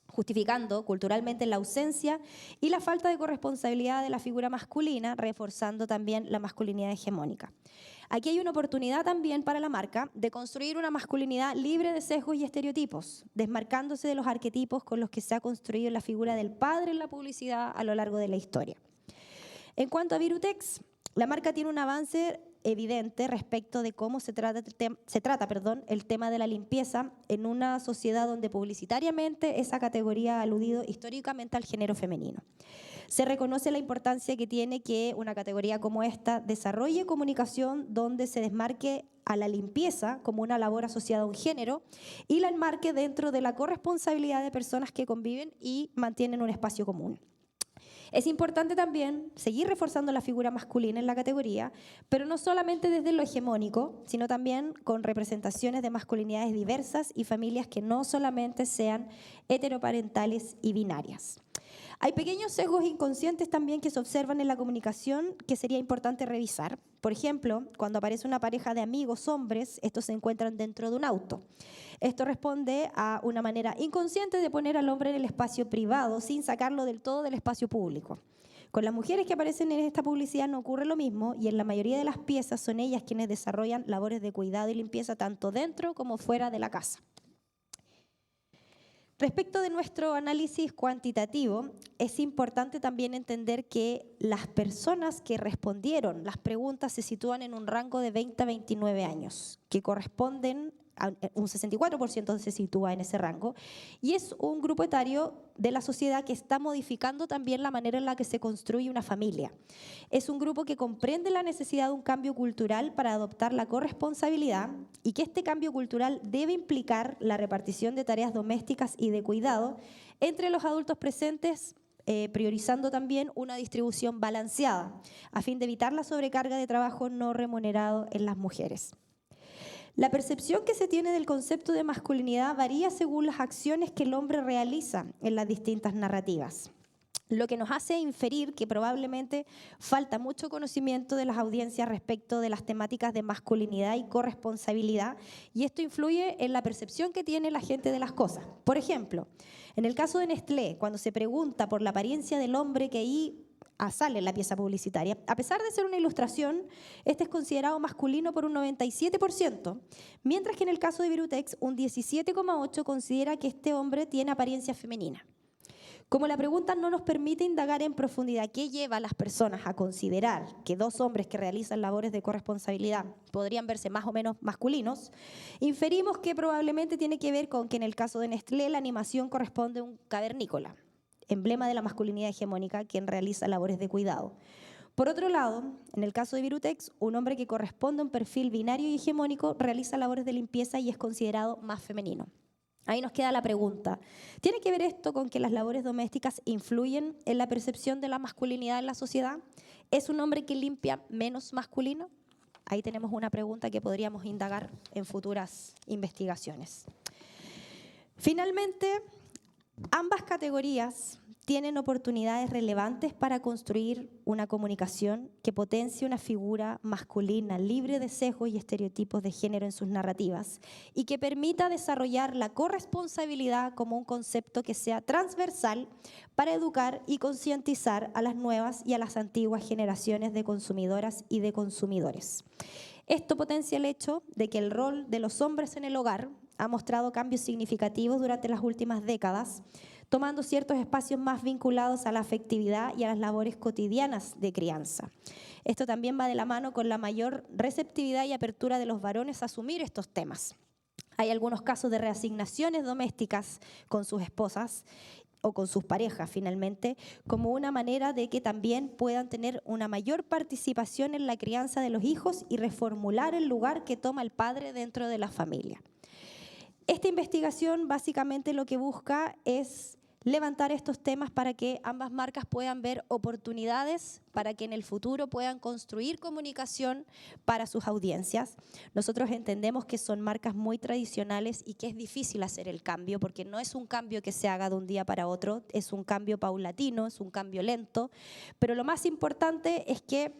justificando culturalmente la ausencia y la falta de corresponsabilidad de la figura masculina, reforzando también la masculinidad hegemónica. Aquí hay una oportunidad también para la marca de construir una masculinidad libre de sesgos y estereotipos, desmarcándose de los arquetipos con los que se ha construido la figura del padre en la publicidad a lo largo de la historia. En cuanto a Virutex, la marca tiene un avance evidente respecto de cómo se trata el tema de la limpieza en una sociedad donde publicitariamente esa categoría ha aludido históricamente al género femenino. Se reconoce la importancia que tiene que una categoría como esta desarrolle comunicación donde se desmarque a la limpieza como una labor asociada a un género y la enmarque dentro de la corresponsabilidad de personas que conviven y mantienen un espacio común. Es importante también seguir reforzando la figura masculina en la categoría, pero no solamente desde lo hegemónico, sino también con representaciones de masculinidades diversas y familias que no solamente sean heteroparentales y binarias. Hay pequeños sesgos inconscientes también que se observan en la comunicación que sería importante revisar. Por ejemplo, cuando aparece una pareja de amigos hombres, estos se encuentran dentro de un auto. Esto responde a una manera inconsciente de poner al hombre en el espacio privado sin sacarlo del todo del espacio público. Con las mujeres que aparecen en esta publicidad no ocurre lo mismo y en la mayoría de las piezas son ellas quienes desarrollan labores de cuidado y limpieza tanto dentro como fuera de la casa. Respecto de nuestro análisis cuantitativo, es importante también entender que las personas que respondieron las preguntas se sitúan en un rango de 20 a 29 años, que corresponden a un 64% se sitúa en ese rango, y es un grupo etario de la sociedad que está modificando también la manera en la que se construye una familia. Es un grupo que comprende la necesidad de un cambio cultural para adoptar la corresponsabilidad y que este cambio cultural debe implicar la repartición de tareas domésticas y de cuidado entre los adultos presentes, priorizando también una distribución balanceada, a fin de evitar la sobrecarga de trabajo no remunerado en las mujeres. La percepción que se tiene del concepto de masculinidad varía según las acciones que el hombre realiza en las distintas narrativas, lo que nos hace inferir que probablemente falta mucho conocimiento de las audiencias respecto de las temáticas de masculinidad y corresponsabilidad, y esto influye en la percepción que tiene la gente de las cosas. Por ejemplo, en el caso de Nestlé, cuando se pregunta por la apariencia del hombre que ahí sale en la pieza publicitaria, a pesar de ser una ilustración, este es considerado masculino por un 97%, mientras que en el caso de Virutex, un 17,8% considera que este hombre tiene apariencia femenina. Como la pregunta no nos permite indagar en profundidad qué lleva a las personas a considerar que dos hombres que realizan labores de corresponsabilidad podrían verse más o menos masculinos, inferimos que probablemente tiene que ver con que en el caso de Nestlé la animación corresponde a un cavernícola, emblema de la masculinidad hegemónica, quien realiza labores de cuidado. Por otro lado, en el caso de Virutex, un hombre que corresponde a un perfil binario y hegemónico realiza labores de limpieza y es considerado más femenino. Ahí nos queda la pregunta, ¿tiene que ver esto con que las labores domésticas influyen en la percepción de la masculinidad en la sociedad? ¿Es un hombre que limpia menos masculino? Ahí tenemos una pregunta que podríamos indagar en futuras investigaciones. Finalmente, Ambas categorías tienen oportunidades relevantes para construir una comunicación que potencie una figura masculina libre de sesgos y estereotipos de género en sus narrativas y que permita desarrollar la corresponsabilidad como un concepto que sea transversal para educar y concientizar a las nuevas y a las antiguas generaciones de consumidoras y de consumidores. Esto potencia el hecho de que el rol de los hombres en el hogar ha mostrado cambios significativos durante las últimas décadas, tomando ciertos espacios más vinculados a la afectividad y a las labores cotidianas de crianza. Esto también va de la mano con la mayor receptividad y apertura de los varones a asumir estos temas. Hay algunos casos de reasignaciones domésticas con sus esposas o con sus parejas, finalmente, como una manera de que también puedan tener una mayor participación en la crianza de los hijos y reformular el lugar que toma el padre dentro de la familia. Esta investigación básicamente lo que busca es levantar estos temas para que ambas marcas puedan ver oportunidades para que en el futuro puedan construir comunicación para sus audiencias. Nosotros entendemos que son marcas muy tradicionales y que es difícil hacer el cambio porque no es un cambio que se haga de un día para otro, es un cambio paulatino, es un cambio lento, pero lo más importante es que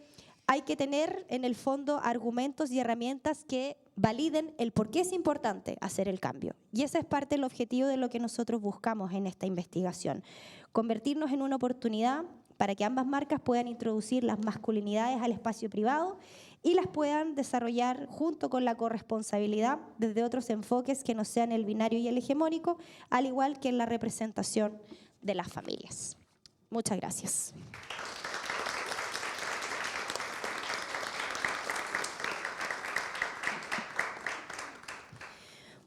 hay que tener en el fondo argumentos y herramientas que validen el por qué es importante hacer el cambio. Y ese es parte del objetivo de lo que nosotros buscamos en esta investigación. Convertirnos en una oportunidad para que ambas marcas puedan introducir las masculinidades al espacio privado y las puedan desarrollar junto con la corresponsabilidad desde otros enfoques que no sean el binario y el hegemónico, al igual que en la representación de las familias. Muchas gracias.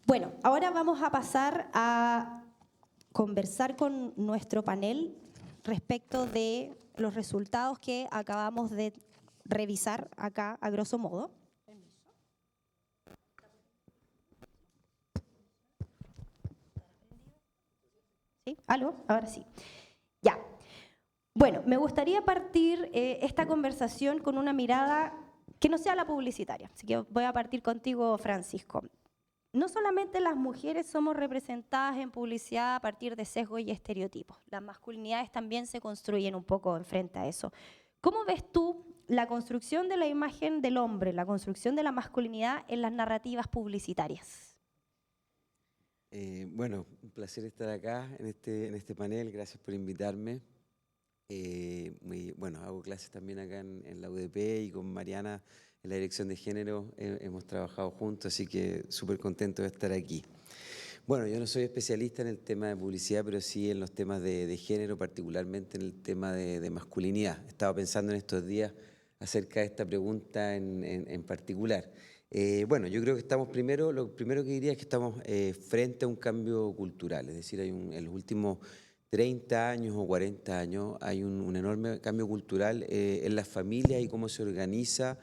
Bueno, ahora vamos a pasar a conversar con nuestro panel respecto de los resultados que acabamos de revisar acá a grosso modo. ¿Sí? ¿Aló? Ahora sí. Ya. Bueno, me gustaría partir esta conversación con una mirada que no sea la publicitaria. Así que voy a partir contigo, Francisco. No solamente las mujeres somos representadas en publicidad a partir de sesgos y estereotipos, las masculinidades también se construyen un poco frente a eso. ¿Cómo ves tú la construcción de la imagen del hombre, la construcción de la masculinidad en las narrativas publicitarias? Bueno, un placer estar acá en este panel, gracias por invitarme. Bueno, hago clases también acá en la UDP y con Mariana en la dirección de género hemos trabajado juntos, así que súper contento de estar aquí. Bueno, yo no soy especialista en el tema de publicidad, pero sí en los temas de género, particularmente en el tema de masculinidad. Estaba pensando en estos días acerca de esta pregunta en particular. Bueno, yo creo que estamos lo primero que diría es que estamos frente a un cambio cultural, es decir, en los últimos 30 años o 40 años hay un enorme cambio cultural en las familias y cómo se organiza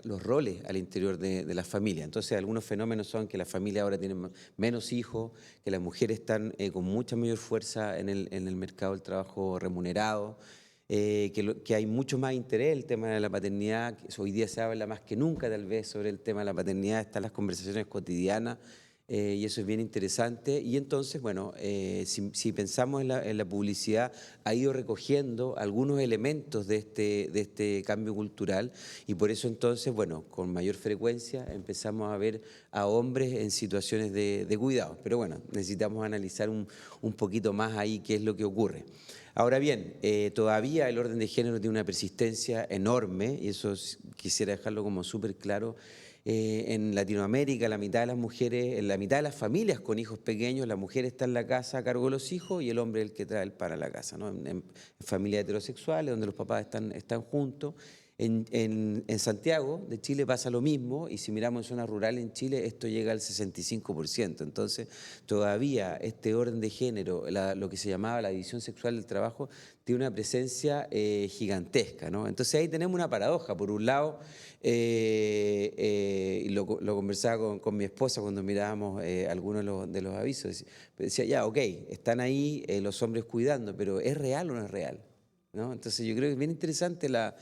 los roles al interior de las familias. Entonces, algunos fenómenos son que las familias ahora tienen menos hijos, que las mujeres están con mucha mayor fuerza en el mercado del trabajo remunerado, que hay mucho más interés en el tema de la paternidad. Hoy día se habla más que nunca, tal vez, sobre el tema de la paternidad, están las conversaciones cotidianas. Y eso es bien interesante. Y entonces, bueno, si pensamos en la publicidad, ha ido recogiendo algunos elementos de este cambio cultural y por eso entonces, bueno, con mayor frecuencia empezamos a ver a hombres en situaciones de cuidado. Pero bueno, necesitamos analizar un poquito más ahí qué es lo que ocurre. Ahora bien, todavía el orden de género tiene una persistencia enorme y eso quisiera dejarlo como súper claro. En Latinoamérica, la mitad de las mujeres, en la mitad de las familias con hijos pequeños, la mujer está en la casa a cargo de los hijos y el hombre es el que trae el pan a la casa, ¿no? En familias heterosexuales, donde los papás están juntos. En Santiago de Chile pasa lo mismo y si miramos en zonas rurales en Chile esto llega al 65%. Entonces todavía este orden de género, lo que se llamaba la división sexual del trabajo, tiene una presencia gigantesca, ¿no? Entonces ahí tenemos una paradoja. Por un lado, y lo conversaba con mi esposa cuando mirábamos algunos de los avisos, decía, ya, ok, están ahí los hombres cuidando, pero ¿es real o no es real? ¿no? Entonces yo creo que es bien interesante la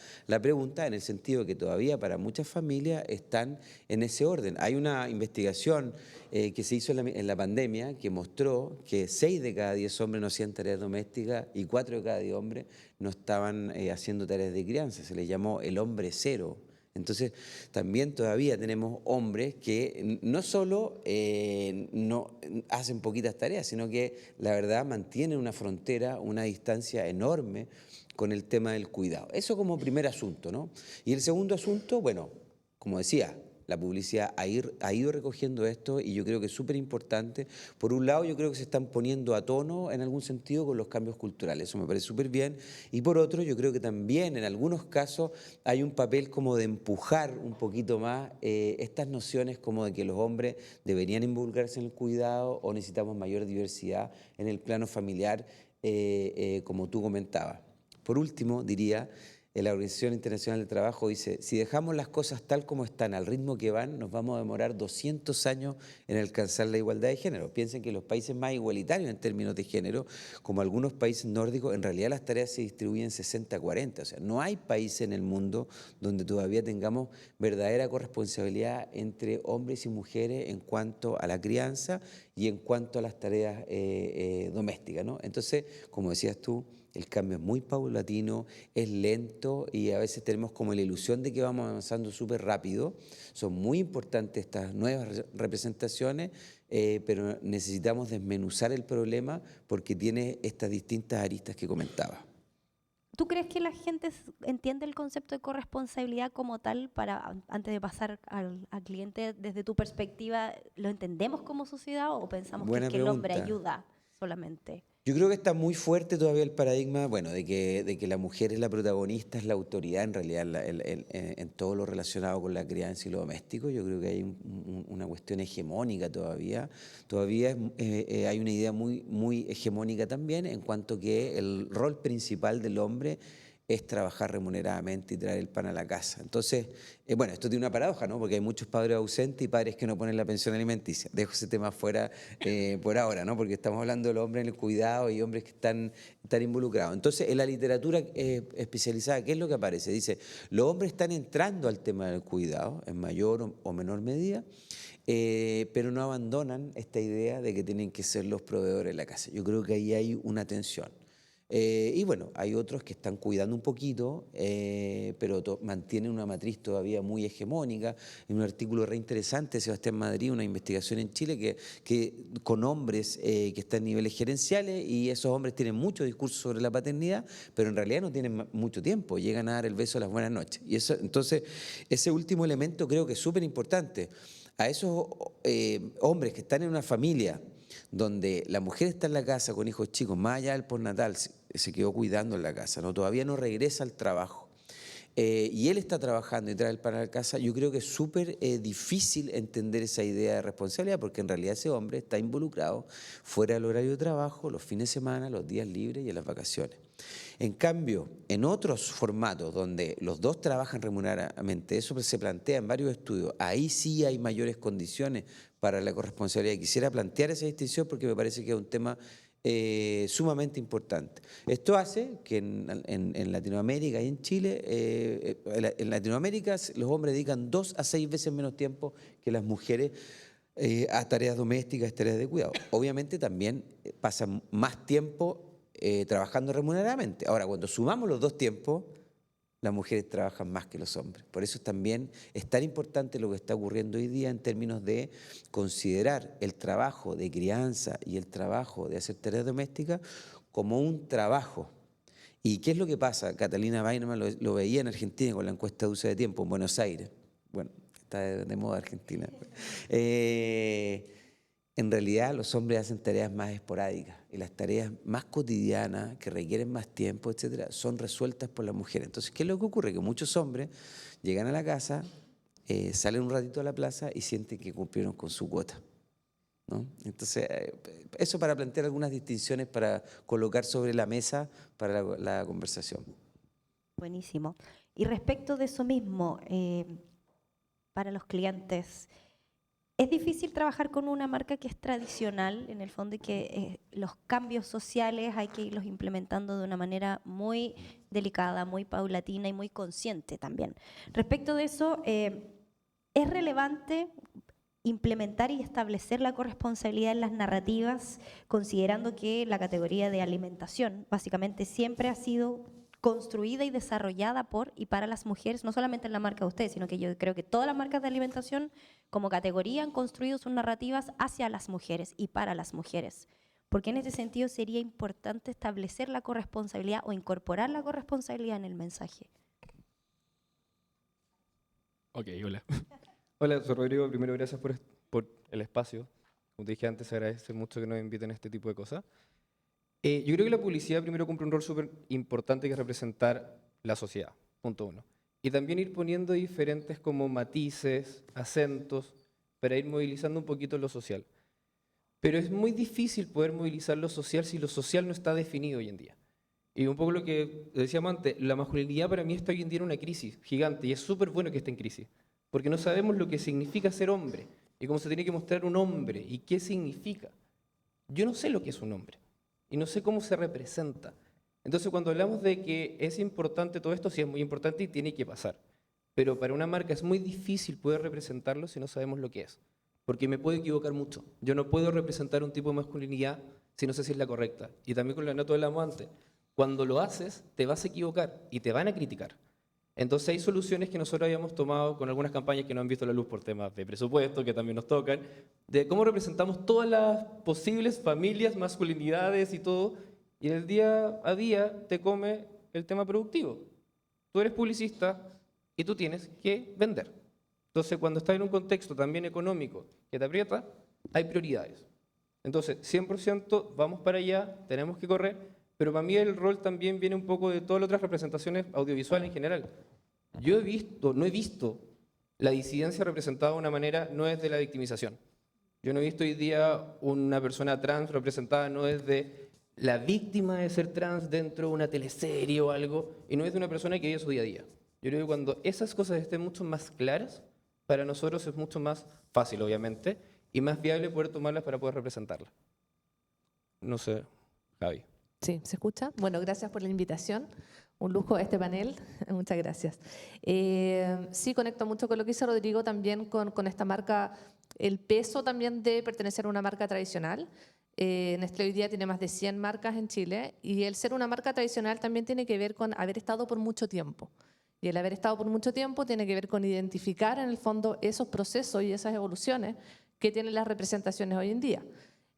pregunta en el sentido de que todavía para muchas familias están en ese orden. Hay una investigación que se hizo en la pandemia que mostró que 6 de cada 10 hombres no hacían tareas domésticas y 4 de cada 10 hombres no estaban haciendo tareas de crianza. Se les llamó el hombre cero. Entonces, también todavía tenemos hombres que no solo no hacen poquitas tareas, sino que la verdad mantienen una frontera, una distancia enorme con el tema del cuidado. Eso como primer asunto, ¿no? Y el segundo asunto, bueno, como decía, la publicidad ha ido recogiendo esto y yo creo que es súper importante. Por un lado, yo creo que se están poniendo a tono en algún sentido con los cambios culturales, eso me parece súper bien. Y por otro, yo creo que también en algunos casos hay un papel como de empujar un poquito más estas nociones como de que los hombres deberían involucrarse en el cuidado o necesitamos mayor diversidad en el plano familiar, como tú comentabas. Por último, diría, la Organización Internacional del Trabajo dice, si dejamos las cosas tal como están, al ritmo que van, nos vamos a demorar 200 años en alcanzar la igualdad de género. Piensen que los países más igualitarios en términos de género, como algunos países nórdicos, en realidad las tareas se distribuyen 60-40. O sea, no hay país en el mundo donde todavía tengamos verdadera corresponsabilidad entre hombres y mujeres en cuanto a la crianza y en cuanto a las tareas domésticas, ¿no? Entonces, como decías tú, el cambio es muy paulatino, es lento y a veces tenemos como la ilusión de que vamos avanzando súper rápido. Son muy importantes estas nuevas representaciones, pero necesitamos desmenuzar el problema porque tiene estas distintas aristas que comentaba. ¿Tú crees que la gente entiende el concepto de corresponsabilidad como tal para, antes de pasar al cliente, desde tu perspectiva, ¿lo entendemos como sociedad o pensamos Buena que el hombre pregunta. ayuda solamente? Yo creo que está muy fuerte todavía el paradigma, bueno, de que la mujer es la protagonista, es la autoridad en realidad en todo lo relacionado con la crianza y lo doméstico. Yo creo que hay una cuestión hegemónica todavía. Todavía hay una idea muy hegemónica también en cuanto que el rol principal del hombre es trabajar remuneradamente y traer el pan a la casa. Entonces, bueno, esto tiene una paradoja, ¿no? Porque hay muchos padres ausentes y padres que no ponen la pensión alimenticia. Dejo ese tema fuera por ahora, ¿no? Porque estamos hablando de los hombres en el cuidado y hombres que están involucrados. Entonces, en la literatura especializada, ¿qué es lo que aparece? Dice, los hombres están entrando al tema del cuidado en mayor o menor medida, pero no abandonan esta idea de que tienen que ser los proveedores de la casa. Yo creo que ahí hay una tensión. Y bueno, hay otros que están cuidando un poquito, pero mantienen una matriz todavía muy hegemónica. En un artículo re interesante de Sebastián Madrid, una investigación en Chile con hombres que están en niveles gerenciales y esos hombres tienen mucho discurso sobre la paternidad, pero en realidad no tienen mucho tiempo, llegan a dar el beso a las buenas noches. Y eso, entonces, ese último elemento creo que es súper importante. A esos hombres que están en una familia donde la mujer está en la casa con hijos chicos, más allá del postnatal, se quedó cuidando en la casa, ¿no? Todavía no regresa al trabajo. Y él está trabajando y trae el pan a la casa, yo creo que es súper difícil entender esa idea de responsabilidad porque en realidad ese hombre está involucrado fuera del horario de trabajo, los fines de semana, los días libres y en las vacaciones. En cambio, en otros formatos donde los dos trabajan remuneradamente, eso se plantea en varios estudios, ahí sí hay mayores condiciones para la corresponsabilidad. Quisiera plantear esa distinción porque me parece que es un tema sumamente importante. Esto hace que en Latinoamérica y en Chile, en Latinoamérica los hombres dedican 2 a 6 veces menos tiempo que las mujeres a tareas domésticas, tareas de cuidado. Obviamente también pasan más tiempo trabajando remuneradamente. Ahora, cuando sumamos los dos tiempos, las mujeres trabajan más que los hombres. Por eso también es tan importante lo que está ocurriendo hoy día en términos de considerar el trabajo de crianza y el trabajo de hacer tareas domésticas como un trabajo. ¿Y qué es lo que pasa? Catalina Weinemann lo veía en Argentina con la encuesta de uso de tiempo en Buenos Aires. Bueno, está de moda Argentina. En realidad los hombres hacen tareas más esporádicas y las tareas más cotidianas que requieren más tiempo, etcétera, son resueltas por las mujeres. Entonces, ¿qué es lo que ocurre? Que muchos hombres llegan a la casa, salen un ratito a la plaza y sienten que cumplieron con su cuota, ¿no? Entonces, eso para plantear algunas distinciones para colocar sobre la mesa para la conversación. Buenísimo. Y respecto de eso mismo, para los clientes, ¿es difícil trabajar con una marca que es tradicional, en el fondo, y que los cambios sociales hay que irlos implementando de una manera muy delicada, muy paulatina y muy consciente también. Respecto de eso, es relevante implementar y establecer la corresponsabilidad en las narrativas, considerando que la categoría de alimentación básicamente siempre ha sido construida y desarrollada por y para las mujeres, no solamente en la marca de ustedes, sino que yo creo que todas las marcas de alimentación como categoría han construido sus narrativas hacia las mujeres y para las mujeres. Porque en ese sentido sería importante establecer la corresponsabilidad o incorporar la corresponsabilidad en el mensaje. Ok, hola. Hola, soy Rodrigo. Primero, gracias por el espacio. Como te dije antes, se agradece mucho que nos inviten a este tipo de cosas. Yo creo que la publicidad primero cumple un rol súper importante, que es representar la sociedad, punto uno. Y también ir poniendo diferentes como matices, acentos, para ir movilizando un poquito lo social. Pero es muy difícil poder movilizar lo social si lo social no está definido hoy en día. Y un poco lo que decíamos antes, la masculinidad para mí está hoy en día en una crisis gigante, y es súper bueno que esté en crisis, porque no sabemos lo que significa ser hombre, y cómo se tiene que mostrar un hombre, y qué significa. Yo no sé lo que es un hombre, y no sé cómo se representa. Entonces, cuando hablamos de que es importante todo esto, sí es muy importante y tiene que pasar. Pero para una marca es muy difícil poder representarlo si no sabemos lo que es. Porque me puedo equivocar mucho. Yo no puedo representar un tipo de masculinidad si no sé si es la correcta. Y también con la nota hablamos antes. Cuando lo haces, te vas a equivocar y te van a criticar. Entonces hay soluciones que nosotros habíamos tomado con algunas campañas que no han visto la luz por temas de presupuesto, que también nos tocan, de cómo representamos todas las posibles familias, masculinidades y todo, y en el día a día te come el tema productivo. Tú eres publicista y tú tienes que vender. Entonces, cuando estás en un contexto también económico que te aprieta, hay prioridades. Entonces, 100% vamos para allá, tenemos que correr, pero para mí el rol también viene un poco de todas las otras representaciones audiovisuales en general. Yo no he visto la disidencia representada de una manera, no es de la victimización. Yo no he visto hoy día una persona trans representada, no es de la víctima de ser trans dentro de una teleserie o algo, y no es de una persona que vive su día a día. Yo creo que cuando esas cosas estén mucho más claras, para nosotros es mucho más fácil, obviamente, y más viable poder tomarlas para poder representarlas. No sé, Javi. Sí, ¿se escucha? Bueno, gracias por la invitación. Un lujo este panel. Muchas gracias. Sí, conecto mucho con lo que dice Rodrigo, también con esta marca, el peso también de pertenecer a una marca tradicional. Nestlé hoy día tiene más de 100 marcas en Chile, y el ser una marca tradicional también tiene que ver con haber estado por mucho tiempo. Y el haber estado por mucho tiempo tiene que ver con identificar en el fondo esos procesos y esas evoluciones que tienen las representaciones hoy en día.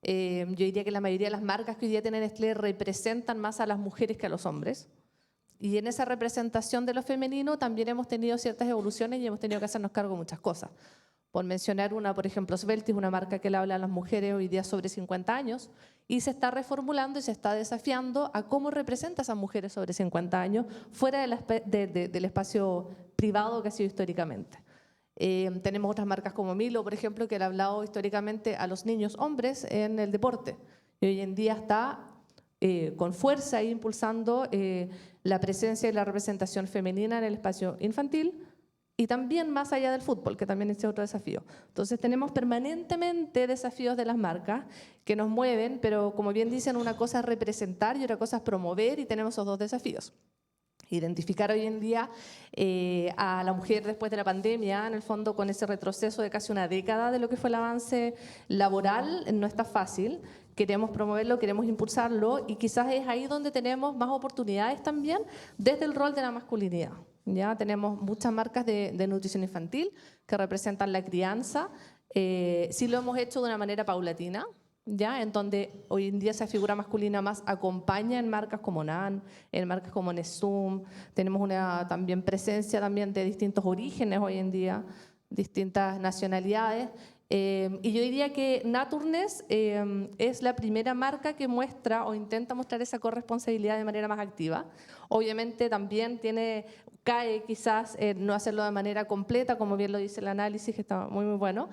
Yo diría que la mayoría de las marcas que hoy día tienen Nestlé representan más a las mujeres que a los hombres. Y en esa representación de lo femenino también hemos tenido ciertas evoluciones y hemos tenido que hacernos cargo de muchas cosas. Por mencionar una, por ejemplo, Svelti es una marca que le habla a las mujeres hoy día sobre 50 años y se está reformulando y se está desafiando a cómo representa a esas mujeres sobre 50 años fuera del espacio privado que ha sido históricamente. Tenemos otras marcas como Milo, por ejemplo, que le ha hablado históricamente a los niños hombres en el deporte. Y hoy en día está con fuerza impulsando la presencia y la representación femenina en el espacio infantil y también más allá del fútbol, que también es otro desafío. Entonces tenemos permanentemente desafíos de las marcas que nos mueven, pero como bien dicen, una cosa es representar y otra cosa es promover, y tenemos esos dos desafíos. Identificar hoy en día a la mujer después de la pandemia, en el fondo con ese retroceso de casi una década de lo que fue el avance laboral, no está fácil. Queremos promoverlo, queremos impulsarlo, y quizás es ahí donde tenemos más oportunidades también desde el rol de la masculinidad. Ya tenemos muchas marcas de nutrición infantil que representan la crianza. Sí lo hemos hecho de una manera paulatina, ¿ya? En donde hoy en día esa figura masculina más acompaña en marcas como NAN, en marcas como Nesum. Tenemos una también presencia también de distintos orígenes hoy en día, distintas nacionalidades. Y yo diría que Naturness es la primera marca que muestra o intenta mostrar esa corresponsabilidad de manera más activa. Obviamente también cae quizás no hacerlo de manera completa, como bien lo dice el análisis, que está muy, muy bueno.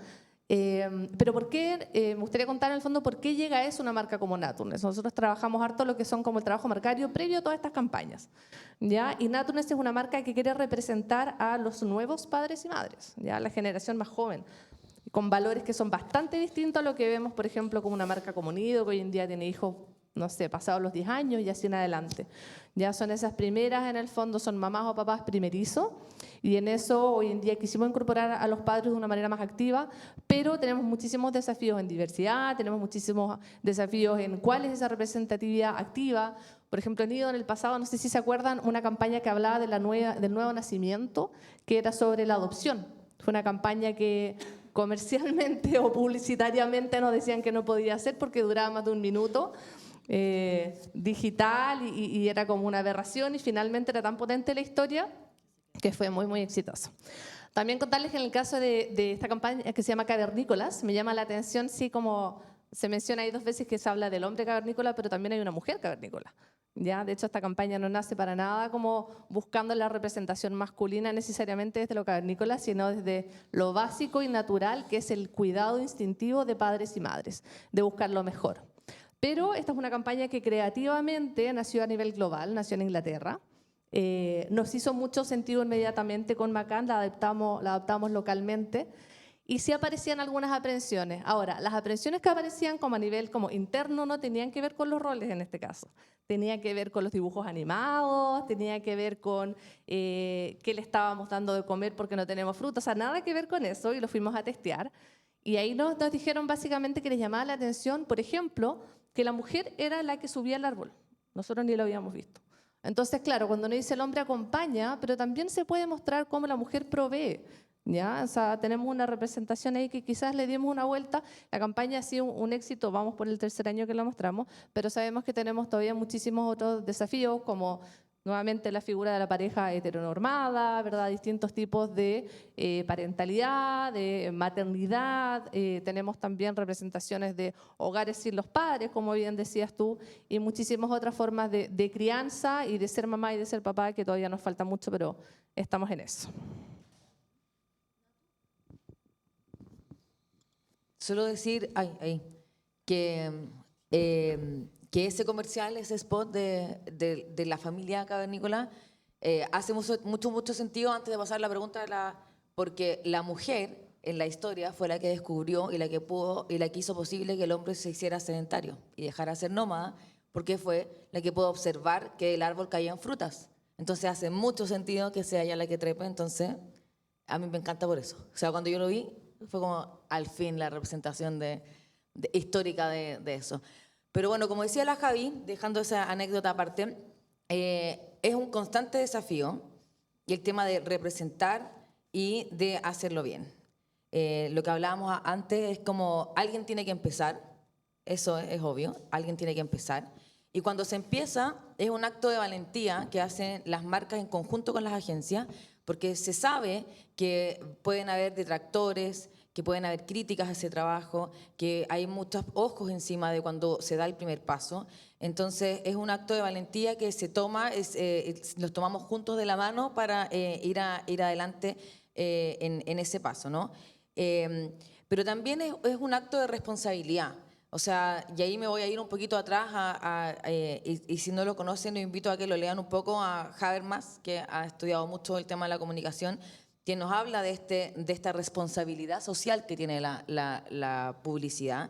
Pero ¿por qué? Me gustaría contar en el fondo por qué llega a eso una marca como Naturness. Nosotros trabajamos harto lo que son como el trabajo marcario previo a todas estas campañas, ¿ya? Y Naturness es una marca que quiere representar a los nuevos padres y madres, ¿ya? La generación más joven, con valores que son bastante distintos a lo que vemos, por ejemplo, como una marca como Nido, que hoy en día tiene hijos no sé, pasados los 10 años y así en adelante. Ya son esas primeras, en el fondo, son mamás o papás primerizos, y en eso hoy en día quisimos incorporar a los padres de una manera más activa, pero tenemos muchísimos desafíos en diversidad, tenemos muchísimos desafíos en cuál es esa representatividad activa. Por ejemplo, han ido en el pasado, no sé si se acuerdan, una campaña que hablaba de del nuevo nacimiento, que era sobre la adopción. Fue una campaña que comercialmente o publicitariamente nos decían que no podía hacer porque duraba más de 1 minuto, digital, y era como una aberración, y finalmente era tan potente la historia que fue muy, muy exitoso. También contarles que en el caso de esta campaña que se llama Cavernícolas, me llama la atención, sí, como se menciona ahí 2 veces que se habla del hombre cavernícola, pero también hay una mujer cavernícola. ¿Ya? De hecho, esta campaña no nace para nada como buscando la representación masculina necesariamente desde lo cavernícola, sino desde lo básico y natural, que es el cuidado instintivo de padres y madres, de buscar lo mejor. Pero esta es una campaña que creativamente nació a nivel global, nació en Inglaterra. Nos hizo mucho sentido inmediatamente con Macán, la adaptamos localmente, y sí aparecían algunas aprensiones. Ahora, las aprensiones que aparecían como a nivel como interno no tenían que ver con los roles en este caso. Tenía que ver con los dibujos animados, tenía que ver con qué le estábamos dando de comer porque no tenemos fruta, o sea, nada que ver con eso, y lo fuimos a testear. Y ahí nos dijeron básicamente que les llamaba la atención, por ejemplo, que la mujer era la que subía al árbol. Nosotros ni lo habíamos visto. Entonces, claro, cuando uno dice el hombre acompaña, pero también se puede mostrar cómo la mujer provee. ¿Ya? O sea, tenemos una representación ahí que quizás le dimos una vuelta. La campaña ha sido un éxito, vamos por el 3er año que la mostramos, pero sabemos que tenemos todavía muchísimos otros desafíos, como nuevamente la figura de la pareja heteronormada, ¿verdad? Distintos tipos de parentalidad, de maternidad. Tenemos también representaciones de hogares sin los padres, como bien decías tú, y muchísimas otras formas de crianza y de ser mamá y de ser papá, que todavía nos falta mucho, pero estamos en eso. Solo decir que ese comercial, ese spot de la familia cavernícola hace mucho sentido antes de pasar la pregunta, porque la mujer en la historia fue la que descubrió y la que pudo y la que hizo posible que el hombre se hiciera sedentario y dejara de ser nómada, porque fue la que pudo observar que el árbol caía en frutas. Entonces hace mucho sentido que sea ella la que trepe, entonces a mí me encanta por eso. O sea, cuando yo lo vi, fue como al fin la representación histórica de eso. Pero bueno, como decía la Javi, dejando esa anécdota aparte, es un constante desafío y el tema de representar y de hacerlo bien. Lo que hablábamos antes es como alguien tiene que empezar, eso es obvio, alguien tiene que empezar. Y cuando se empieza es un acto de valentía que hacen las marcas en conjunto con las agencias, porque se sabe que pueden haber detractores, que pueden haber críticas a ese trabajo, que hay muchos ojos encima de cuando se da el primer paso. Entonces es un acto de valentía que se toma, los tomamos juntos de la mano para ir adelante en ese paso, ¿no? Pero también es un acto de responsabilidad. O sea, y ahí me voy a ir un poquito atrás, y si no lo conocen, los invito a que lo lean un poco a Habermas, que ha estudiado mucho el tema de la comunicación, que nos habla de esta responsabilidad social que tiene la publicidad,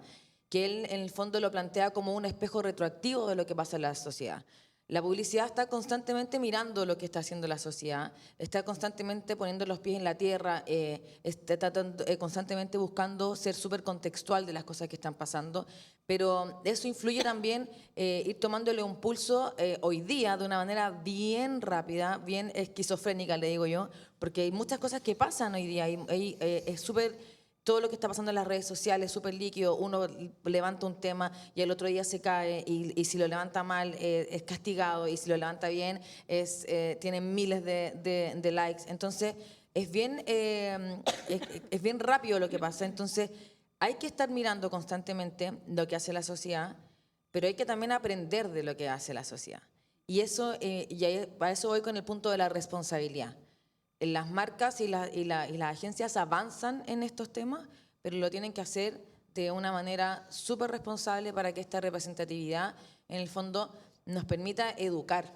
que él en el fondo lo plantea como un espejo retroactivo de lo que pasa en la sociedad. La publicidad está constantemente mirando lo que está haciendo la sociedad, está constantemente poniendo los pies en la tierra, está constantemente buscando ser súper contextual de las cosas que están pasando, pero eso influye también ir tomándole un pulso hoy día de una manera bien rápida, bien esquizofrénica, le digo yo, porque hay muchas cosas que pasan hoy día, es súper... Todo lo que está pasando en las redes sociales es súper líquido, uno levanta un tema y el otro día se cae y si lo levanta mal es castigado y si lo levanta bien tiene miles de likes. Entonces es bien rápido lo que pasa. Entonces hay que estar mirando constantemente lo que hace la sociedad, pero hay que también aprender de lo que hace la sociedad. Y para eso voy con el punto de la responsabilidad. Las marcas y las agencias avanzan en estos temas, pero lo tienen que hacer de una manera súper responsable para que esta representatividad, en el fondo, nos permita educar,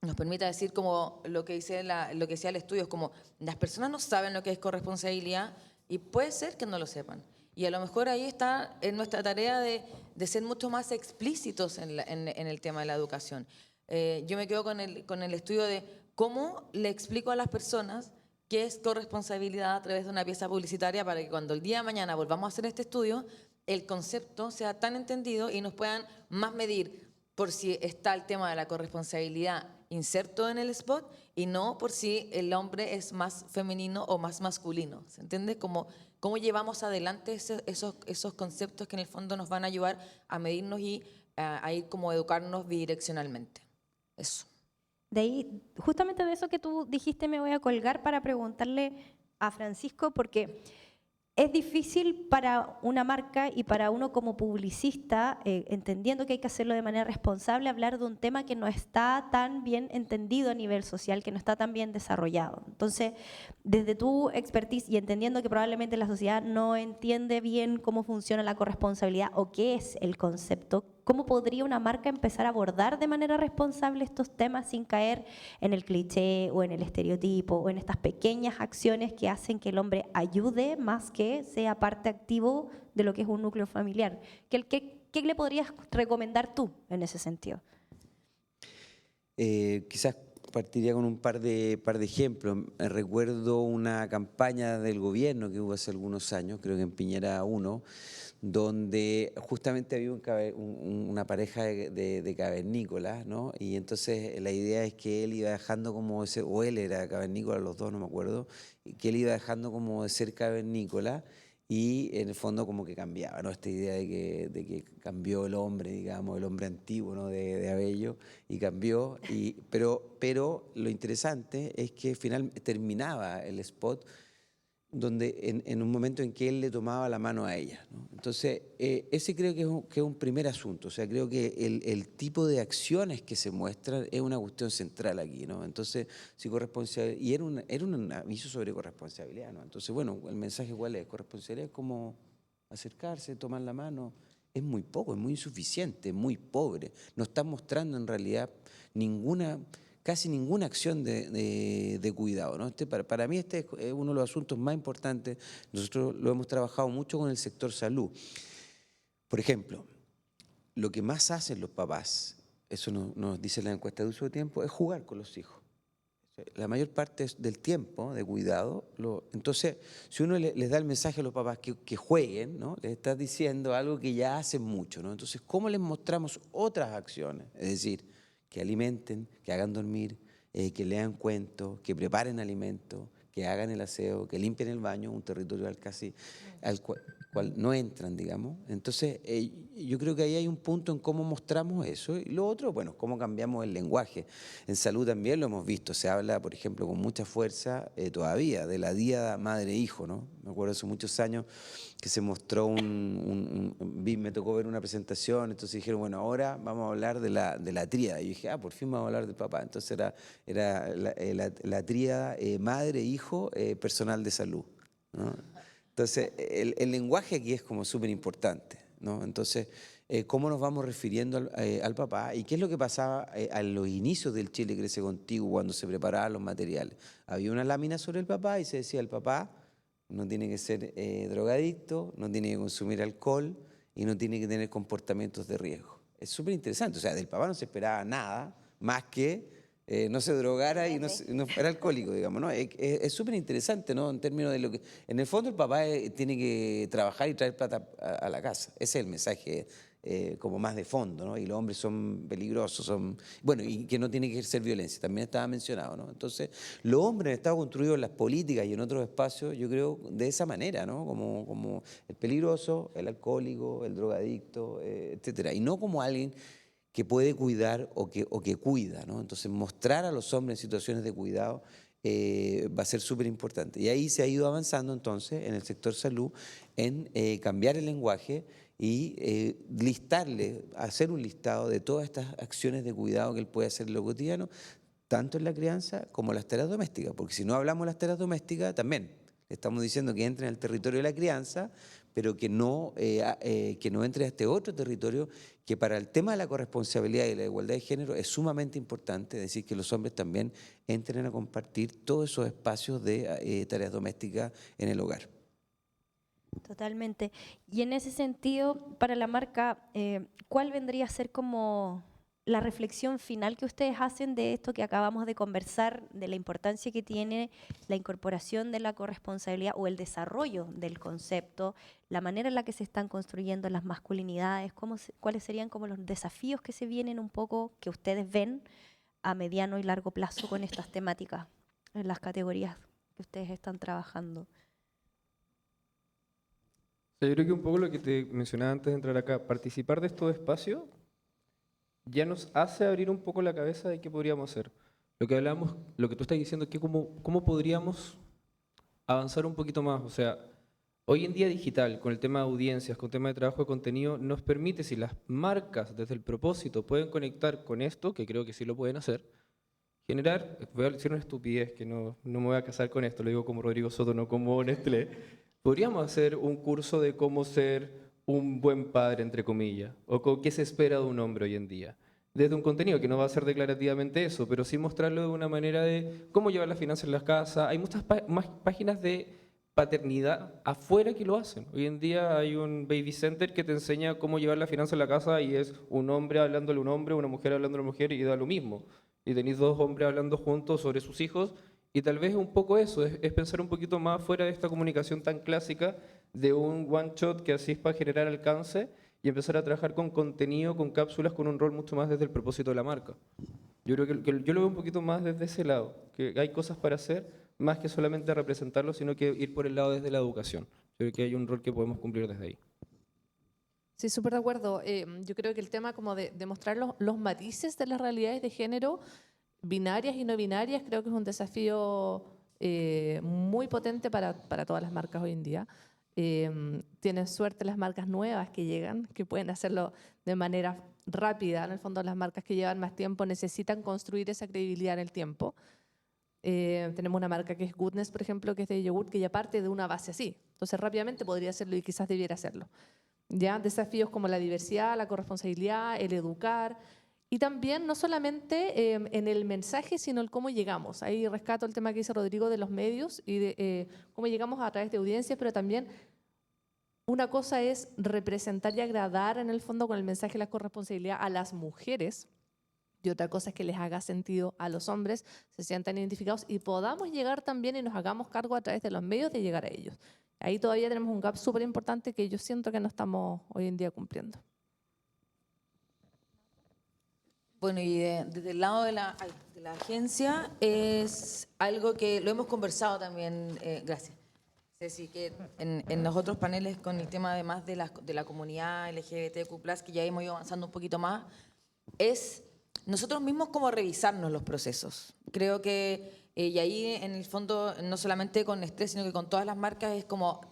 nos permita decir como lo que decía el estudio, es como las personas no saben lo que es corresponsabilidad y puede ser que no lo sepan. Y a lo mejor ahí está en nuestra tarea de ser mucho más explícitos en el tema de la educación. Yo me quedo con el estudio de cómo le explico a las personas qué es corresponsabilidad a través de una pieza publicitaria para que cuando el día de mañana volvamos a hacer este estudio, el concepto sea tan entendido y nos puedan más medir por si está el tema de la corresponsabilidad inserto en el spot y no por si el hombre es más femenino o más masculino. ¿Se entiende? Cómo llevamos adelante esos conceptos que en el fondo nos van a ayudar a medirnos y a ir como educarnos bidireccionalmente. Eso. De ahí, justamente de eso que tú dijiste, me voy a colgar para preguntarle a Francisco, porque es difícil para una marca y para uno como publicista, entendiendo que hay que hacerlo de manera responsable, hablar de un tema que no está tan bien entendido a nivel social, que no está tan bien desarrollado. Entonces, desde tu expertise y entendiendo que probablemente la sociedad no entiende bien cómo funciona la corresponsabilidad o qué es el concepto, ¿cómo podría una marca empezar a abordar de manera responsable estos temas sin caer en el cliché o en el estereotipo o en estas pequeñas acciones que hacen que el hombre ayude más que sea parte activo de lo que es un núcleo familiar? ¿Qué le podrías recomendar tú en ese sentido? Quizás partiría con un par de ejemplos. Recuerdo una campaña del gobierno que hubo hace algunos años, creo que en Piñera 1, donde justamente había una pareja de cavernícolas, ¿no? Y entonces la idea es que él iba dejando como ese, o él era cavernícola, los dos no me acuerdo, que él iba dejando como de ser cavernícola y en el fondo como que cambiaba, ¿no? Esta idea de que cambió el hombre, digamos, el hombre antiguo, ¿no? de Abello, y cambió, pero lo interesante es que finalmente terminaba el spot donde en un momento en que él le tomaba la mano a ella, ¿no? Entonces, ese creo que es un primer asunto. O sea, creo que el tipo de acciones que se muestran es una cuestión central aquí, ¿no? Entonces, si corresponsabilidad, y era un aviso sobre corresponsabilidad, ¿no? Entonces, bueno, el mensaje ¿cuál es? Corresponsabilidad es como acercarse, tomar la mano. Es muy poco, es muy insuficiente, es muy pobre. No está mostrando en realidad casi ninguna acción de cuidado, ¿no? Para mí este es uno de los asuntos más importantes. Nosotros lo hemos trabajado mucho con el sector salud. Por ejemplo, lo que más hacen los papás, eso nos dice la encuesta de uso de tiempo, es jugar con los hijos. La mayor parte del tiempo de cuidado, entonces si uno les da el mensaje a los papás que jueguen, ¿no? Les está diciendo algo que ya hacen mucho, ¿no? Entonces, ¿cómo les mostramos otras acciones? Es decir, que alimenten, que hagan dormir, que lean cuentos, que preparen alimentos, que hagan el aseo, que limpien el baño, un territorio al cual no entran, digamos. Entonces, yo creo que ahí hay un punto en cómo mostramos eso. Y lo otro, bueno, cómo cambiamos el lenguaje. En salud también lo hemos visto. Se habla, por ejemplo, con mucha fuerza todavía de la díada madre-hijo, ¿no? Me acuerdo hace muchos años que se mostró me tocó ver una presentación, entonces dijeron, bueno, ahora vamos a hablar de la tríada. Y yo dije, por fin vamos a hablar del papá. Entonces era la tríada madre-hijo, personal de salud, ¿no? Entonces, el lenguaje aquí es como súper importante, ¿no? Entonces, ¿cómo nos vamos refiriendo al papá? ¿Y qué es lo que pasaba a los inicios del Chile Crece Contigo cuando se preparaban los materiales? Había una lámina sobre el papá y se decía, el papá no tiene que ser drogadicto, no tiene que consumir alcohol y no tiene que tener comportamientos de riesgo. Es súper interesante, o sea, del papá no se esperaba nada más que no se drogara y no fuera alcohólico, digamos, ¿no? Es súper interesante, ¿no? En términos de lo que... En el fondo el papá tiene que trabajar y traer plata a la casa. Ese es el mensaje como más de fondo, ¿no? Y los hombres son peligrosos, bueno, y que no tiene que ejercer violencia, también estaba mencionado, ¿no? Entonces, los hombres han estado construidos en las políticas y en otros espacios, yo creo, de esa manera, ¿no? Como el peligroso, el alcohólico, el drogadicto, etcétera. Y no como alguien que puede cuidar o que cuida, ¿no? Entonces, mostrar a los hombres en situaciones de cuidado va a ser súper importante. Y ahí se ha ido avanzando entonces en el sector salud en cambiar el lenguaje y hacer un listado de todas estas acciones de cuidado que él puede hacer en lo cotidiano, tanto en la crianza como en las tareas domésticas, porque si no hablamos de las tareas domésticas, también le estamos diciendo que entre en el territorio de la crianza, pero que no entre a este otro territorio que para el tema de la corresponsabilidad y la igualdad de género es sumamente importante, es decir, que los hombres también entren a compartir todos esos espacios de tareas domésticas en el hogar. Totalmente. Y en ese sentido, para la marca, ¿cuál vendría a ser como la reflexión final que ustedes hacen de esto que acabamos de conversar, de la importancia que tiene la incorporación de la corresponsabilidad o el desarrollo del concepto, la manera en la que se están construyendo las masculinidades, cuáles serían como los desafíos que se vienen un poco, que ustedes ven a mediano y largo plazo con estas temáticas en las categorías que ustedes están trabajando? Yo creo que un poco lo que te mencionaba antes de entrar acá, participar de estos espacios ya nos hace abrir un poco la cabeza de qué podríamos hacer. Lo que hablamos, lo que tú estás diciendo, que cómo podríamos avanzar un poquito más. O sea, hoy en día digital, con el tema de audiencias, con el tema de trabajo de contenido, nos permite, si las marcas desde el propósito pueden conectar con esto, que creo que sí lo pueden hacer, generar, voy a decir una estupidez, que no me voy a casar con esto, lo digo como Rodrigo Soto, no como Nestlé, podríamos hacer un curso de cómo ser un buen padre, entre comillas, o qué se espera de un hombre hoy en día. Desde un contenido que no va a ser declarativamente eso, pero sí mostrarlo de una manera de cómo llevar las finanzas en las casas. Hay muchas más páginas de paternidad afuera que lo hacen. Hoy en día hay un baby center que te enseña cómo llevar la finanza en la casa y es un hombre hablándole a un hombre, una mujer hablándole a una mujer y da lo mismo. Y tenéis dos hombres hablando juntos sobre sus hijos y tal vez un poco eso, es pensar un poquito más fuera de esta comunicación tan clásica de un one shot que así es para generar alcance y empezar a trabajar con contenido, con cápsulas, con un rol mucho más desde el propósito de la marca. Yo creo que yo lo veo un poquito más desde ese lado, que hay cosas para hacer, más que solamente representarlo, sino que ir por el lado desde la educación. Yo creo que hay un rol que podemos cumplir desde ahí. Sí, súper de acuerdo. Yo creo que el tema como de mostrar los matices de las realidades de género, binarias y no binarias, creo que es un desafío muy potente para todas las marcas hoy en día. Tienen suerte las marcas nuevas que llegan, que pueden hacerlo de manera rápida. En el fondo, las marcas que llevan más tiempo necesitan construir esa credibilidad en el tiempo. Tenemos una marca que es Goodness, por ejemplo, que es de yogurt, que ya parte de una base así. Entonces, rápidamente podría hacerlo y quizás debiera hacerlo. ¿Ya? Desafíos como la diversidad, la corresponsabilidad, el educar. Y también no solamente en el mensaje, sino el cómo llegamos. Ahí rescato el tema que dice Rodrigo de los medios y de cómo llegamos a través de audiencias, pero también una cosa es representar y agradar en el fondo con el mensaje de la corresponsabilidad a las mujeres y otra cosa es que les haga sentido a los hombres, se sientan identificados y podamos llegar también y nos hagamos cargo a través de los medios de llegar a ellos. Ahí todavía tenemos un gap súper importante que yo siento que no estamos hoy en día cumpliendo. Bueno, y desde el lado de la agencia es algo que lo hemos conversado también, gracias, Ceci, que en los otros paneles con el tema además de la comunidad LGBTQ+, que ya hemos ido avanzando un poquito más, es nosotros mismos como revisarnos los procesos. Creo que, y ahí en el fondo, no solamente con Nestlé, sino que con todas las marcas, es como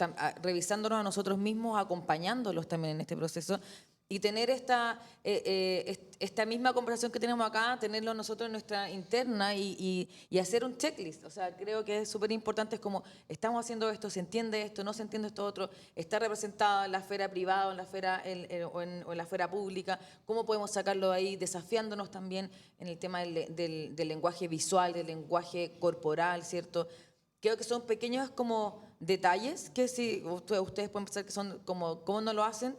revisándonos a nosotros mismos, acompañándolos también en este proceso, y tener esta misma conversación que tenemos acá, tenerlo nosotros en nuestra interna y hacer un checklist. O sea, creo que es súper importante, es como, estamos haciendo esto, se entiende esto, no se entiende esto otro, está representado en la esfera privada, en la esfera, o en la esfera pública, cómo podemos sacarlo de ahí, desafiándonos también en el tema del lenguaje visual, del lenguaje corporal, ¿cierto? Creo que son pequeños como detalles que si ustedes pueden pensar que son como, ¿cómo no lo hacen?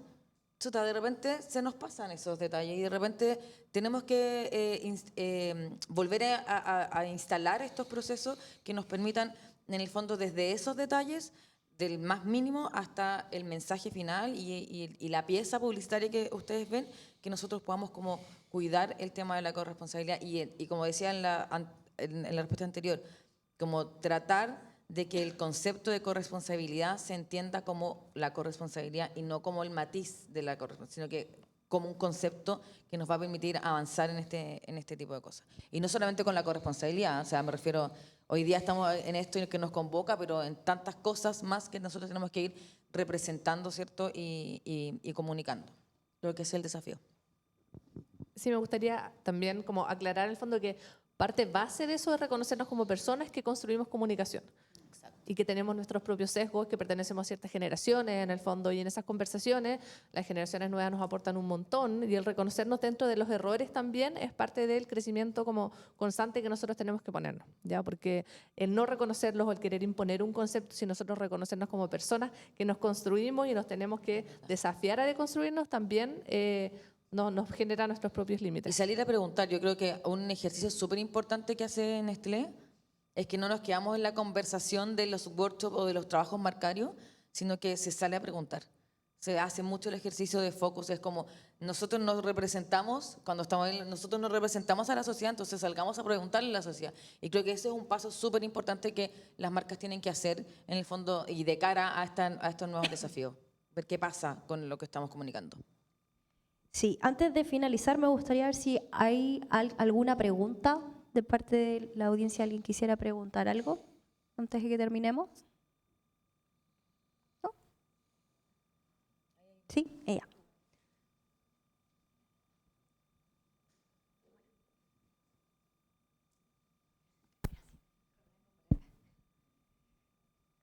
De repente se nos pasan esos detalles y de repente tenemos que volver a instalar estos procesos que nos permitan, en el fondo, desde esos detalles, del más mínimo hasta el mensaje final y la pieza publicitaria que ustedes ven, que nosotros podamos como cuidar el tema de la corresponsabilidad y como decía en la respuesta anterior, como tratar de que el concepto de corresponsabilidad se entienda como la corresponsabilidad y no como el matiz de la corresponsabilidad, sino que como un concepto que nos va a permitir avanzar en este tipo de cosas. Y no solamente con la corresponsabilidad, o sea, me refiero, hoy día estamos en esto que nos convoca, pero en tantas cosas más que nosotros tenemos que ir representando, ¿cierto? Y comunicando. Creo que ese es el desafío. Sí, me gustaría también como aclarar en el fondo que parte base de eso es reconocernos como personas que construimos comunicación. Exacto. y que tenemos nuestros propios sesgos, que pertenecemos a ciertas generaciones en el fondo, y en esas conversaciones las generaciones nuevas nos aportan un montón, y el reconocernos dentro de los errores también es parte del crecimiento como constante que nosotros tenemos que ponernos, ¿ya? Porque el no reconocerlos o el querer imponer un concepto, si nosotros reconocernos como personas que nos construimos y nos tenemos que desafiar a deconstruirnos, también nos genera nuestros propios Y límites. salir a preguntar, yo creo que un ejercicio súper importante que hace Nestlé es que no nos quedamos en la conversación de los workshops o de los trabajos marcarios, sino que se sale a preguntar. Se hace mucho el ejercicio de focus, es como nosotros nos representamos, nosotros nos representamos a la sociedad, entonces salgamos a preguntarle a la sociedad. Y creo que ese es un paso súper importante que las marcas tienen que hacer en el fondo y de cara a estos nuevos desafíos, ver qué pasa con lo que estamos comunicando. Sí, antes de finalizar me gustaría ver si hay alguna pregunta de parte de la audiencia. ¿Alguien quisiera preguntar algo antes de que terminemos? ¿No? Sí, ella.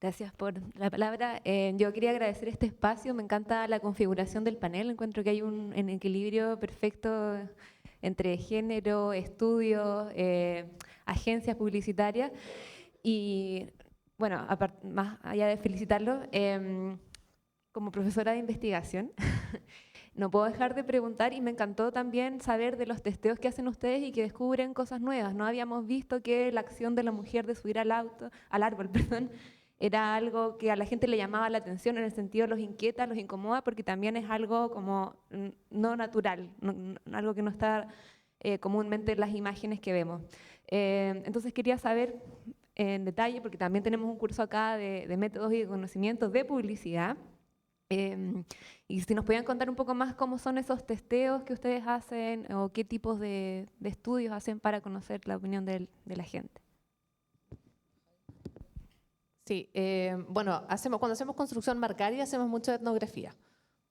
Gracias por la palabra. Yo quería agradecer este espacio. Me encanta la configuración del panel. Encuentro que hay un equilibrio perfecto entre género, estudios, agencias publicitarias. Y bueno, más allá de felicitarlo, como profesora de investigación, no puedo dejar de preguntar, y me encantó también saber de los testeos que hacen ustedes y que descubren cosas nuevas. No habíamos visto que la acción de la mujer de subir al árbol, perdón, era algo que a la gente le llamaba la atención, en el sentido los inquieta, los incomoda, porque también es algo como no natural, algo que no está comúnmente en las imágenes que vemos. Entonces quería saber en detalle, porque también tenemos un curso acá de métodos y de conocimientos de publicidad, y si nos podían contar un poco más cómo son esos testeos que ustedes hacen o qué tipos de estudios hacen para conocer la opinión de la gente. Sí, bueno, cuando hacemos construcción marcaria hacemos mucha etnografía.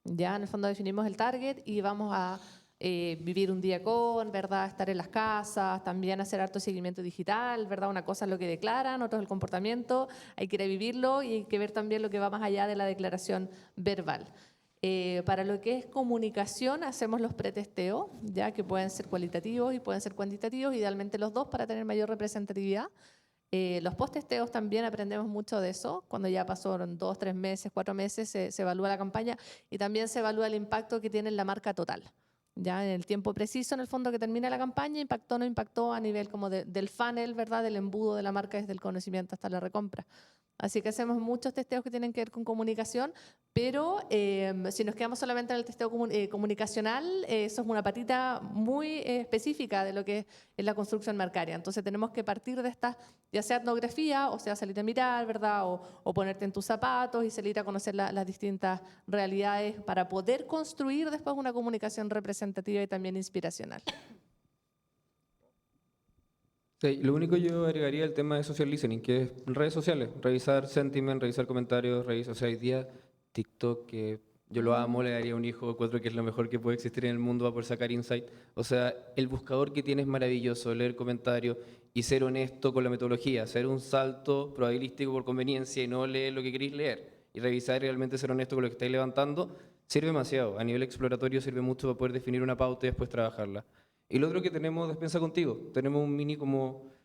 Ya en el fondo definimos el target y vamos a vivir un día con, ¿verdad? Estar en las casas, también hacer harto seguimiento digital, ¿verdad? Una cosa es lo que declaran, otra es el comportamiento, hay que ir a vivirlo y hay que ver también lo que va más allá de la declaración verbal. Para lo que es comunicación hacemos los pretesteos, ya que pueden ser cualitativos y pueden ser cuantitativos, idealmente los dos para tener mayor representatividad. Los post-testeos también aprendemos mucho de eso. Cuando ya pasaron 2, 3 meses, 4 meses, se evalúa la campaña y también se evalúa el impacto que tiene en la marca total. Ya en el tiempo preciso, en el fondo, que termina la campaña, impactó o no impactó a nivel como del funnel, ¿verdad? Del embudo de la marca desde el conocimiento hasta la recompra. Así que hacemos muchos testeos que tienen que ver con comunicación, pero si nos quedamos solamente en el testeo comunicacional, eso es una patita muy específica de lo que es la construcción marcaria. Entonces tenemos que partir de esta, ya sea etnografía, o sea salir a mirar, ¿verdad? O ponerte en tus zapatos y salir a conocer las distintas realidades para poder construir después una comunicación representativa y también inspiracional. Sí, lo único yo agregaría el tema de social listening, que es redes sociales, revisar sentiment, revisar comentarios, revisar, o sea, hoy día TikTok, que yo lo amo, le daría un hijo, encuentro que es lo mejor que puede existir en el mundo para poder sacar insight. O sea, el buscador que tiene es maravilloso, leer comentarios y ser honesto con la metodología, hacer un salto probabilístico por conveniencia y no leer lo que queréis leer y revisar y realmente ser honesto con lo que estáis levantando, sirve demasiado. A nivel exploratorio sirve mucho para poder definir una pauta y después trabajarla. Y lo otro que tenemos, Despensa Contigo, tenemos un mini como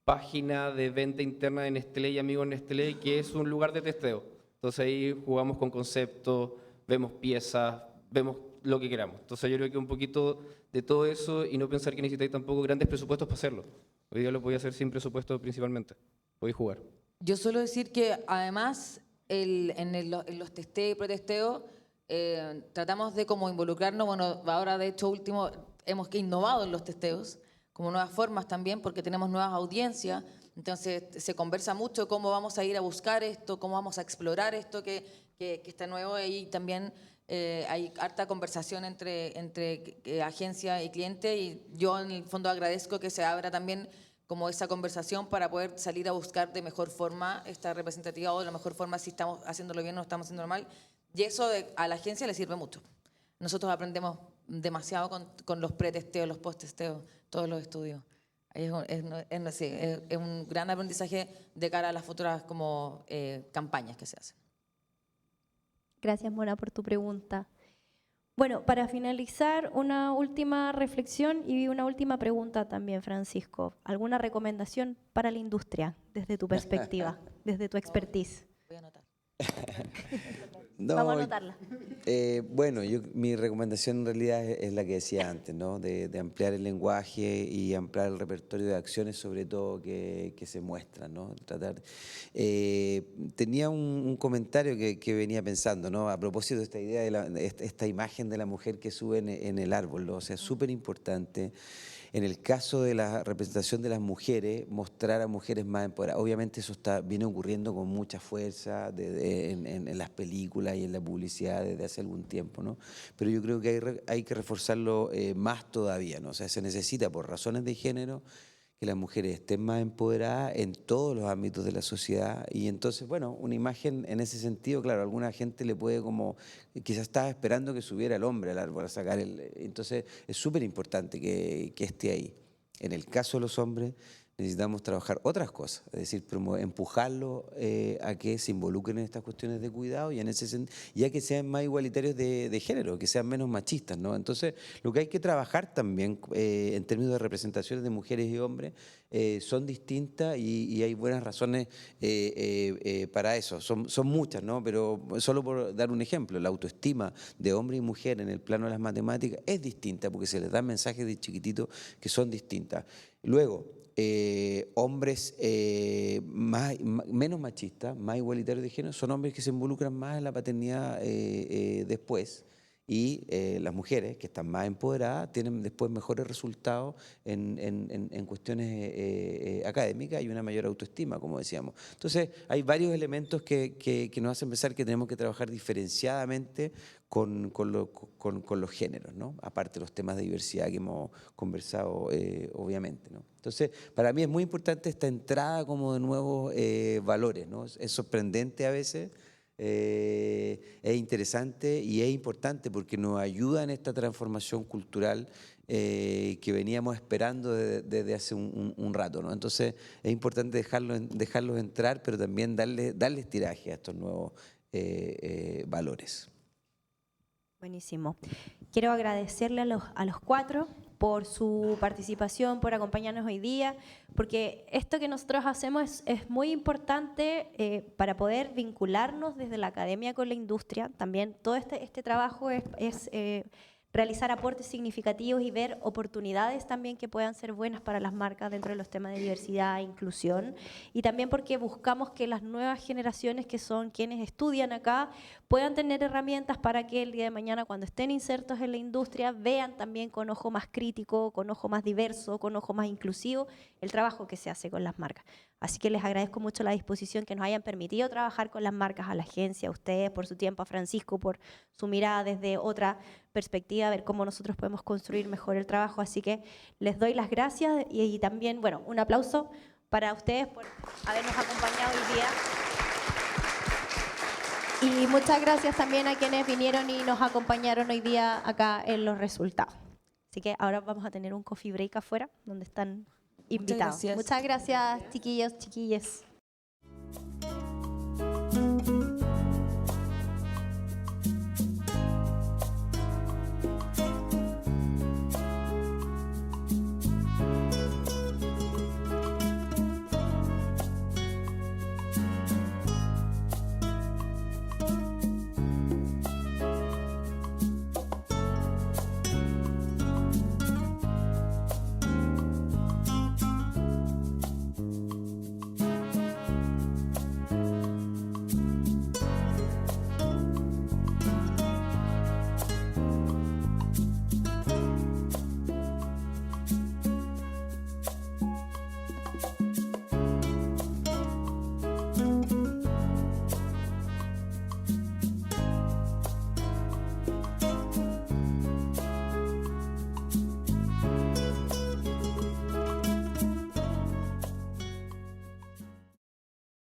página de venta interna de Nestlé y Amigos Nestlé, que es un lugar de testeo. Entonces ahí jugamos con conceptos, vemos piezas, vemos lo que queramos. Entonces yo creo que un poquito de todo eso y no pensar que necesitáis tampoco grandes presupuestos para hacerlo. Hoy día lo podía hacer sin presupuesto principalmente, podéis jugar. Yo suelo decir que además en los testeos y pretesteos tratamos de como involucrarnos, bueno, ahora de hecho último hemos innovado en los testeos, como nuevas formas también, porque tenemos nuevas audiencias, entonces se conversa mucho cómo vamos a ir a buscar esto, cómo vamos a explorar esto que está nuevo, y también hay harta conversación entre agencia y cliente, y yo en el fondo agradezco que se abra también como esa conversación para poder salir a buscar de mejor forma esta representatividad o de la mejor forma si estamos haciéndolo bien o no estamos haciéndolo mal, y eso a la agencia le sirve mucho. Nosotros aprendemos demasiado con los pretesteos, los post-testeos, todos los estudios. Es un gran aprendizaje de cara a las futuras como, campañas que se hacen. Gracias, Mona, por tu pregunta. Bueno, para finalizar, una última reflexión y una última pregunta también, Francisco. ¿Alguna recomendación para la industria desde tu perspectiva, desde tu expertise? Voy a anotar. No, Vamos a anotarla. Bueno, mi recomendación en realidad es la que decía antes, ¿no? De ampliar el lenguaje y ampliar el repertorio de acciones, sobre todo que se muestran, ¿no? Tenía un comentario que venía pensando, ¿no? A propósito de esta idea de esta imagen de la mujer que sube en el árbol, ¿no? O sea, es súper importante. En el caso de la representación de las mujeres, mostrar a mujeres más empoderadas. Obviamente eso viene ocurriendo con mucha fuerza en las películas y en la publicidad desde hace algún tiempo, ¿no? Pero yo creo que hay que reforzarlo más todavía, ¿no? O sea, se necesita por razones de género que las mujeres estén más empoderadas en todos los ámbitos de la sociedad. Y entonces, bueno, una imagen en ese sentido, claro, a alguna gente le puede como, quizás estaba esperando que subiera el hombre al árbol a sacar entonces es súper importante que esté ahí. En el caso de los hombres necesitamos trabajar otras cosas, es decir, empujarlos a que se involucren en estas cuestiones de cuidado y en ese ya que sean más igualitarios de género, que sean menos machistas, ¿no? Entonces, lo que hay que trabajar también en términos de representaciones de mujeres y hombres son distintas y hay buenas razones para eso. Son muchas, ¿no? Pero solo por dar un ejemplo, la autoestima de hombre y mujer en el plano de las matemáticas es distinta porque se les dan mensajes de chiquitito que son distintas. Luego, hombres menos machistas, más igualitarios de género, son hombres que se involucran más en la paternidad después y las mujeres que están más empoderadas tienen después mejores resultados en cuestiones académicas y una mayor autoestima, como decíamos. Entonces, hay varios elementos que nos hacen pensar que tenemos que trabajar diferenciadamente con los géneros, ¿no? Aparte de los temas de diversidad que hemos conversado, obviamente, ¿no? Entonces, para mí es muy importante esta entrada como de nuevos valores, ¿no? Es sorprendente a veces, es interesante y es importante porque nos ayuda en esta transformación cultural que veníamos esperando desde hace un rato, ¿no? Entonces, es importante dejarlos entrar, pero también darles tiraje a estos nuevos valores. Buenísimo. Quiero agradecerle a los cuatro por su participación, por acompañarnos hoy día, porque esto que nosotros hacemos es muy importante para poder vincularnos desde la academia con la industria. También todo este trabajo es realizar aportes significativos y ver oportunidades también que puedan ser buenas para las marcas dentro de los temas de diversidad e inclusión. Y también porque buscamos que las nuevas generaciones, que son quienes estudian acá, puedan tener herramientas para que el día de mañana, cuando estén insertos en la industria, vean también con ojo más crítico, con ojo más diverso, con ojo más inclusivo, el trabajo que se hace con las marcas. Así que les agradezco mucho la disposición que nos hayan permitido trabajar con las marcas, a la agencia, a ustedes por su tiempo, a Francisco por su mirada desde otra perspectiva, a ver cómo nosotros podemos construir mejor el trabajo. Así que les doy las gracias y también, bueno, un aplauso para ustedes por habernos acompañado hoy día. Y muchas gracias también a quienes vinieron y nos acompañaron hoy día acá en los resultados. Así que ahora vamos a tener un coffee break afuera, donde están invitados. Muchas gracias. Muchas gracias, chiquillos, chiquillas.